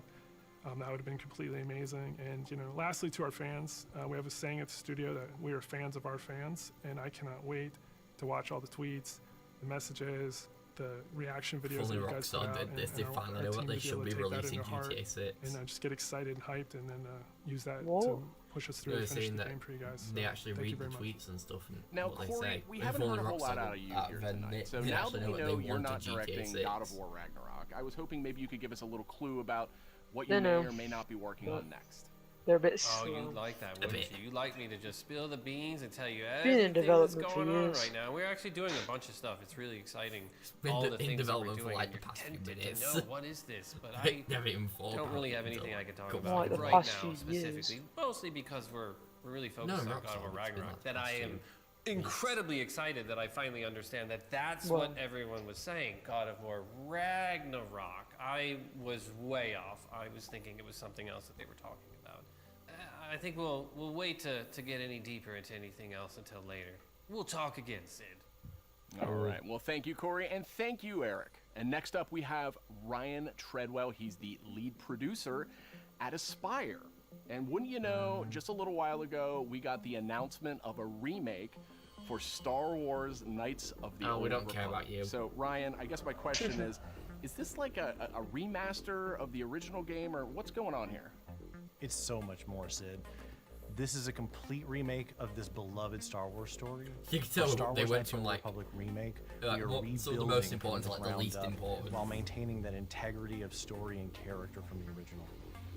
That would have been completely amazing. And, you know, lastly, to our fans, we have a saying at the studio that we are fans of our fans, and I cannot wait to watch all the tweets, the messages, the reaction videos that you guys put out. They finally know what they should be releasing GTA 6. And just get excited and hyped, and then use that to push us through and finish the game for you guys. They actually read the tweets and stuff. And now, what Corey, they say. We haven't heard a whole lot out of you here tonight. So now that we know you're not directing God of War Ragnarok, I was hoping maybe you could give us a little clue about what you may or may not be working on next. They're a bit slow. Oh, you'd like that, wouldn't you? You'd like me to just spill the beans and tell you everything that's going on right now. We're actually doing a bunch of stuff. It's really exciting. All the things that we're doing. Like the past few minutes. To know what is this, but I don't really have anything I can talk about like right now specifically. Mostly because we're really focused on God of War Ragnarok. That I am incredibly excited that I finally understand that that's what everyone was saying. God of War Ragnarok. I was way off. I was thinking it was something else that they were talking about. I think we'll wait to get any deeper into anything else until later. We'll talk again, Sid. All right. Well, thank you, Corey, and thank you, Eric. And next up, we have Ryan Treadwell. He's the lead producer at Aspyr. And wouldn't you know, just a little while ago, we got the announcement of a remake for Star Wars Knights of the Old we don't Republic. care about you. So, Ryan, I guess my question is this like a remaster of the original game, or what's going on here? It's so much more, Sid. This is a complete remake of this beloved Star Wars story. You can tell Star they Wars went Knights from of the like Republic remake. we are rebuilding the most important to from like the ground least up important, while maintaining that integrity of story and character from the original.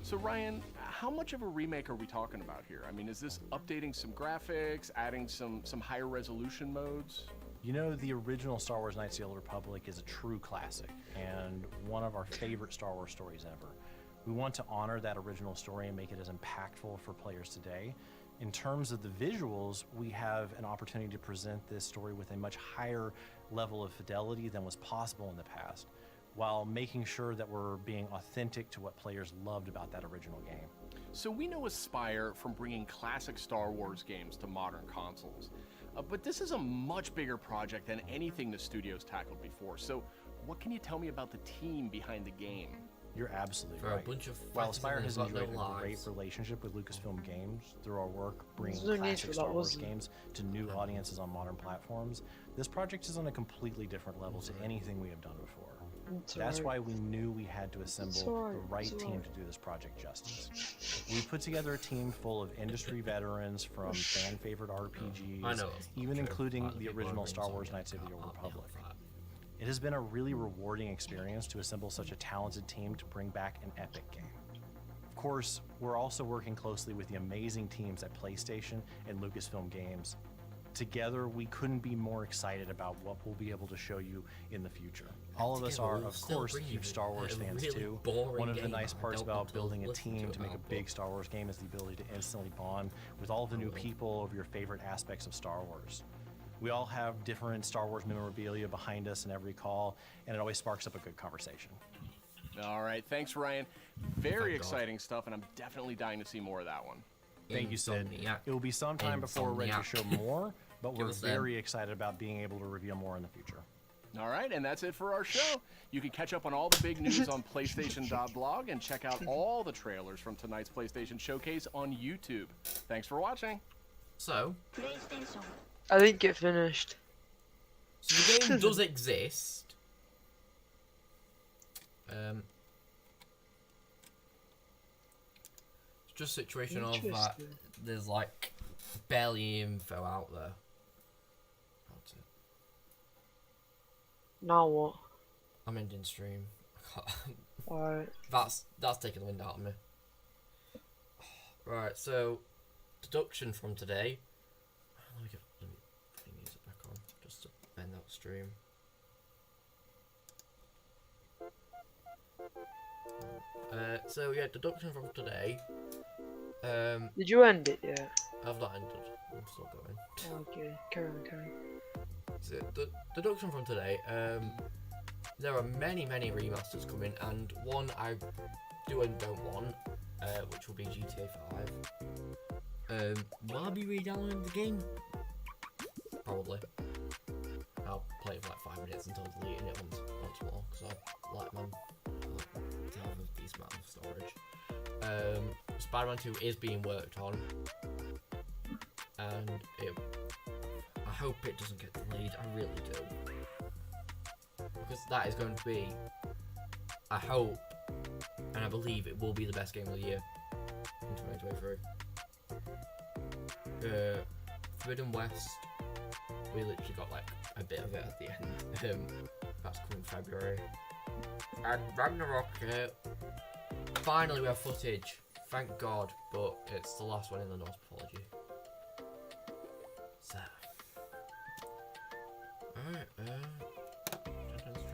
So Ryan, how much of a remake are we talking about here? I mean, is this updating some graphics, adding some higher resolution modes? You know, the original Star Wars Knights of the Old Republic is a true classic and one of our favorite Star Wars stories ever. We want to honor that original story and make it as impactful for players today. In terms of the visuals, we have an opportunity to present this story with a much higher level of fidelity than was possible in the past, while making sure that we're being authentic to what players loved about that original game. So we know Aspyr from bringing classic Star Wars games to modern consoles. But this is a much bigger project than anything the studio's tackled before. So, what can you tell me about the team behind the game? You're absolutely For right. a bunch of While fighters Aspire and has they've got enjoyed no a great lives. relationship with Lucasfilm Games through our work bringing There's no need classic for Star that, Wars was there? games to new audiences on modern platforms, this project is on a completely different level to anything we have done before. It's That's alright. why we knew we had to assemble alright, the right it's team alright. to do this project justice. We put together a team full of industry veterans from fan favorite RPGs, I know, even true. including Like, the people original are Star being Wars so Knights of the Old up Republic. for that. It has been a really rewarding experience to assemble such a talented team to bring back an epic game. Of course, we're also working closely with the amazing teams at PlayStation and Lucasfilm Games. Together, we couldn't be more excited about what we'll be able to show you in the future. All of us Together, are, we'll of still course, bring you huge Star Wars a fans really too. boring One of the game nice I parts don't about want to building a listen team to to make a about, big Star Wars game is the ability to instantly bond with all of the new people of your favorite aspects of Star Wars. We all have different Star Wars memorabilia behind us in every call, and it always sparks up a good conversation. All right, thanks, Ryan. Very Thank God. exciting stuff, and I'm definitely dying to see more of that one. Thank you, Sid. Insomniac. It will be some time before we're ready to show Insomniac. more, but Give we're us them. very excited about being able to reveal more in the future. All right, and that's it for our show. You can catch up on all the big news on PlayStation.blog and check out all the trailers from tonight's PlayStation Showcase on YouTube. Thanks for watching. So, I think it finished. so the game does exist. It's just a situation of that Interesting. there's like barely info out there. That's it. Now what? I'm ending stream. Alright. That's taking the wind out of me. Right, so deduction from today. Let me put the music back on just to end that stream. So yeah, deduction from today. Did you end it yet? I've not ended. I'm still going. Okay, carry on. So the deduction from today. There are many remasters coming, and one I do and don't want, which will be GTA 5. Will I be re-downloading the game? Probably. I'll play it for like 5 minutes until deleting it once more, because I like to have a decent amount of storage. Spider-Man 2 is being worked on, and I hope it doesn't get delayed. I really do. Because that is going to be, I hope, and I believe it will be the best game of the year in 2023. Forbidden West, we literally got like a bit of it at the end. That's coming February. And Ragnarok, finally we have footage, thank God, but it's the last one in the Norse mythology. So, alright,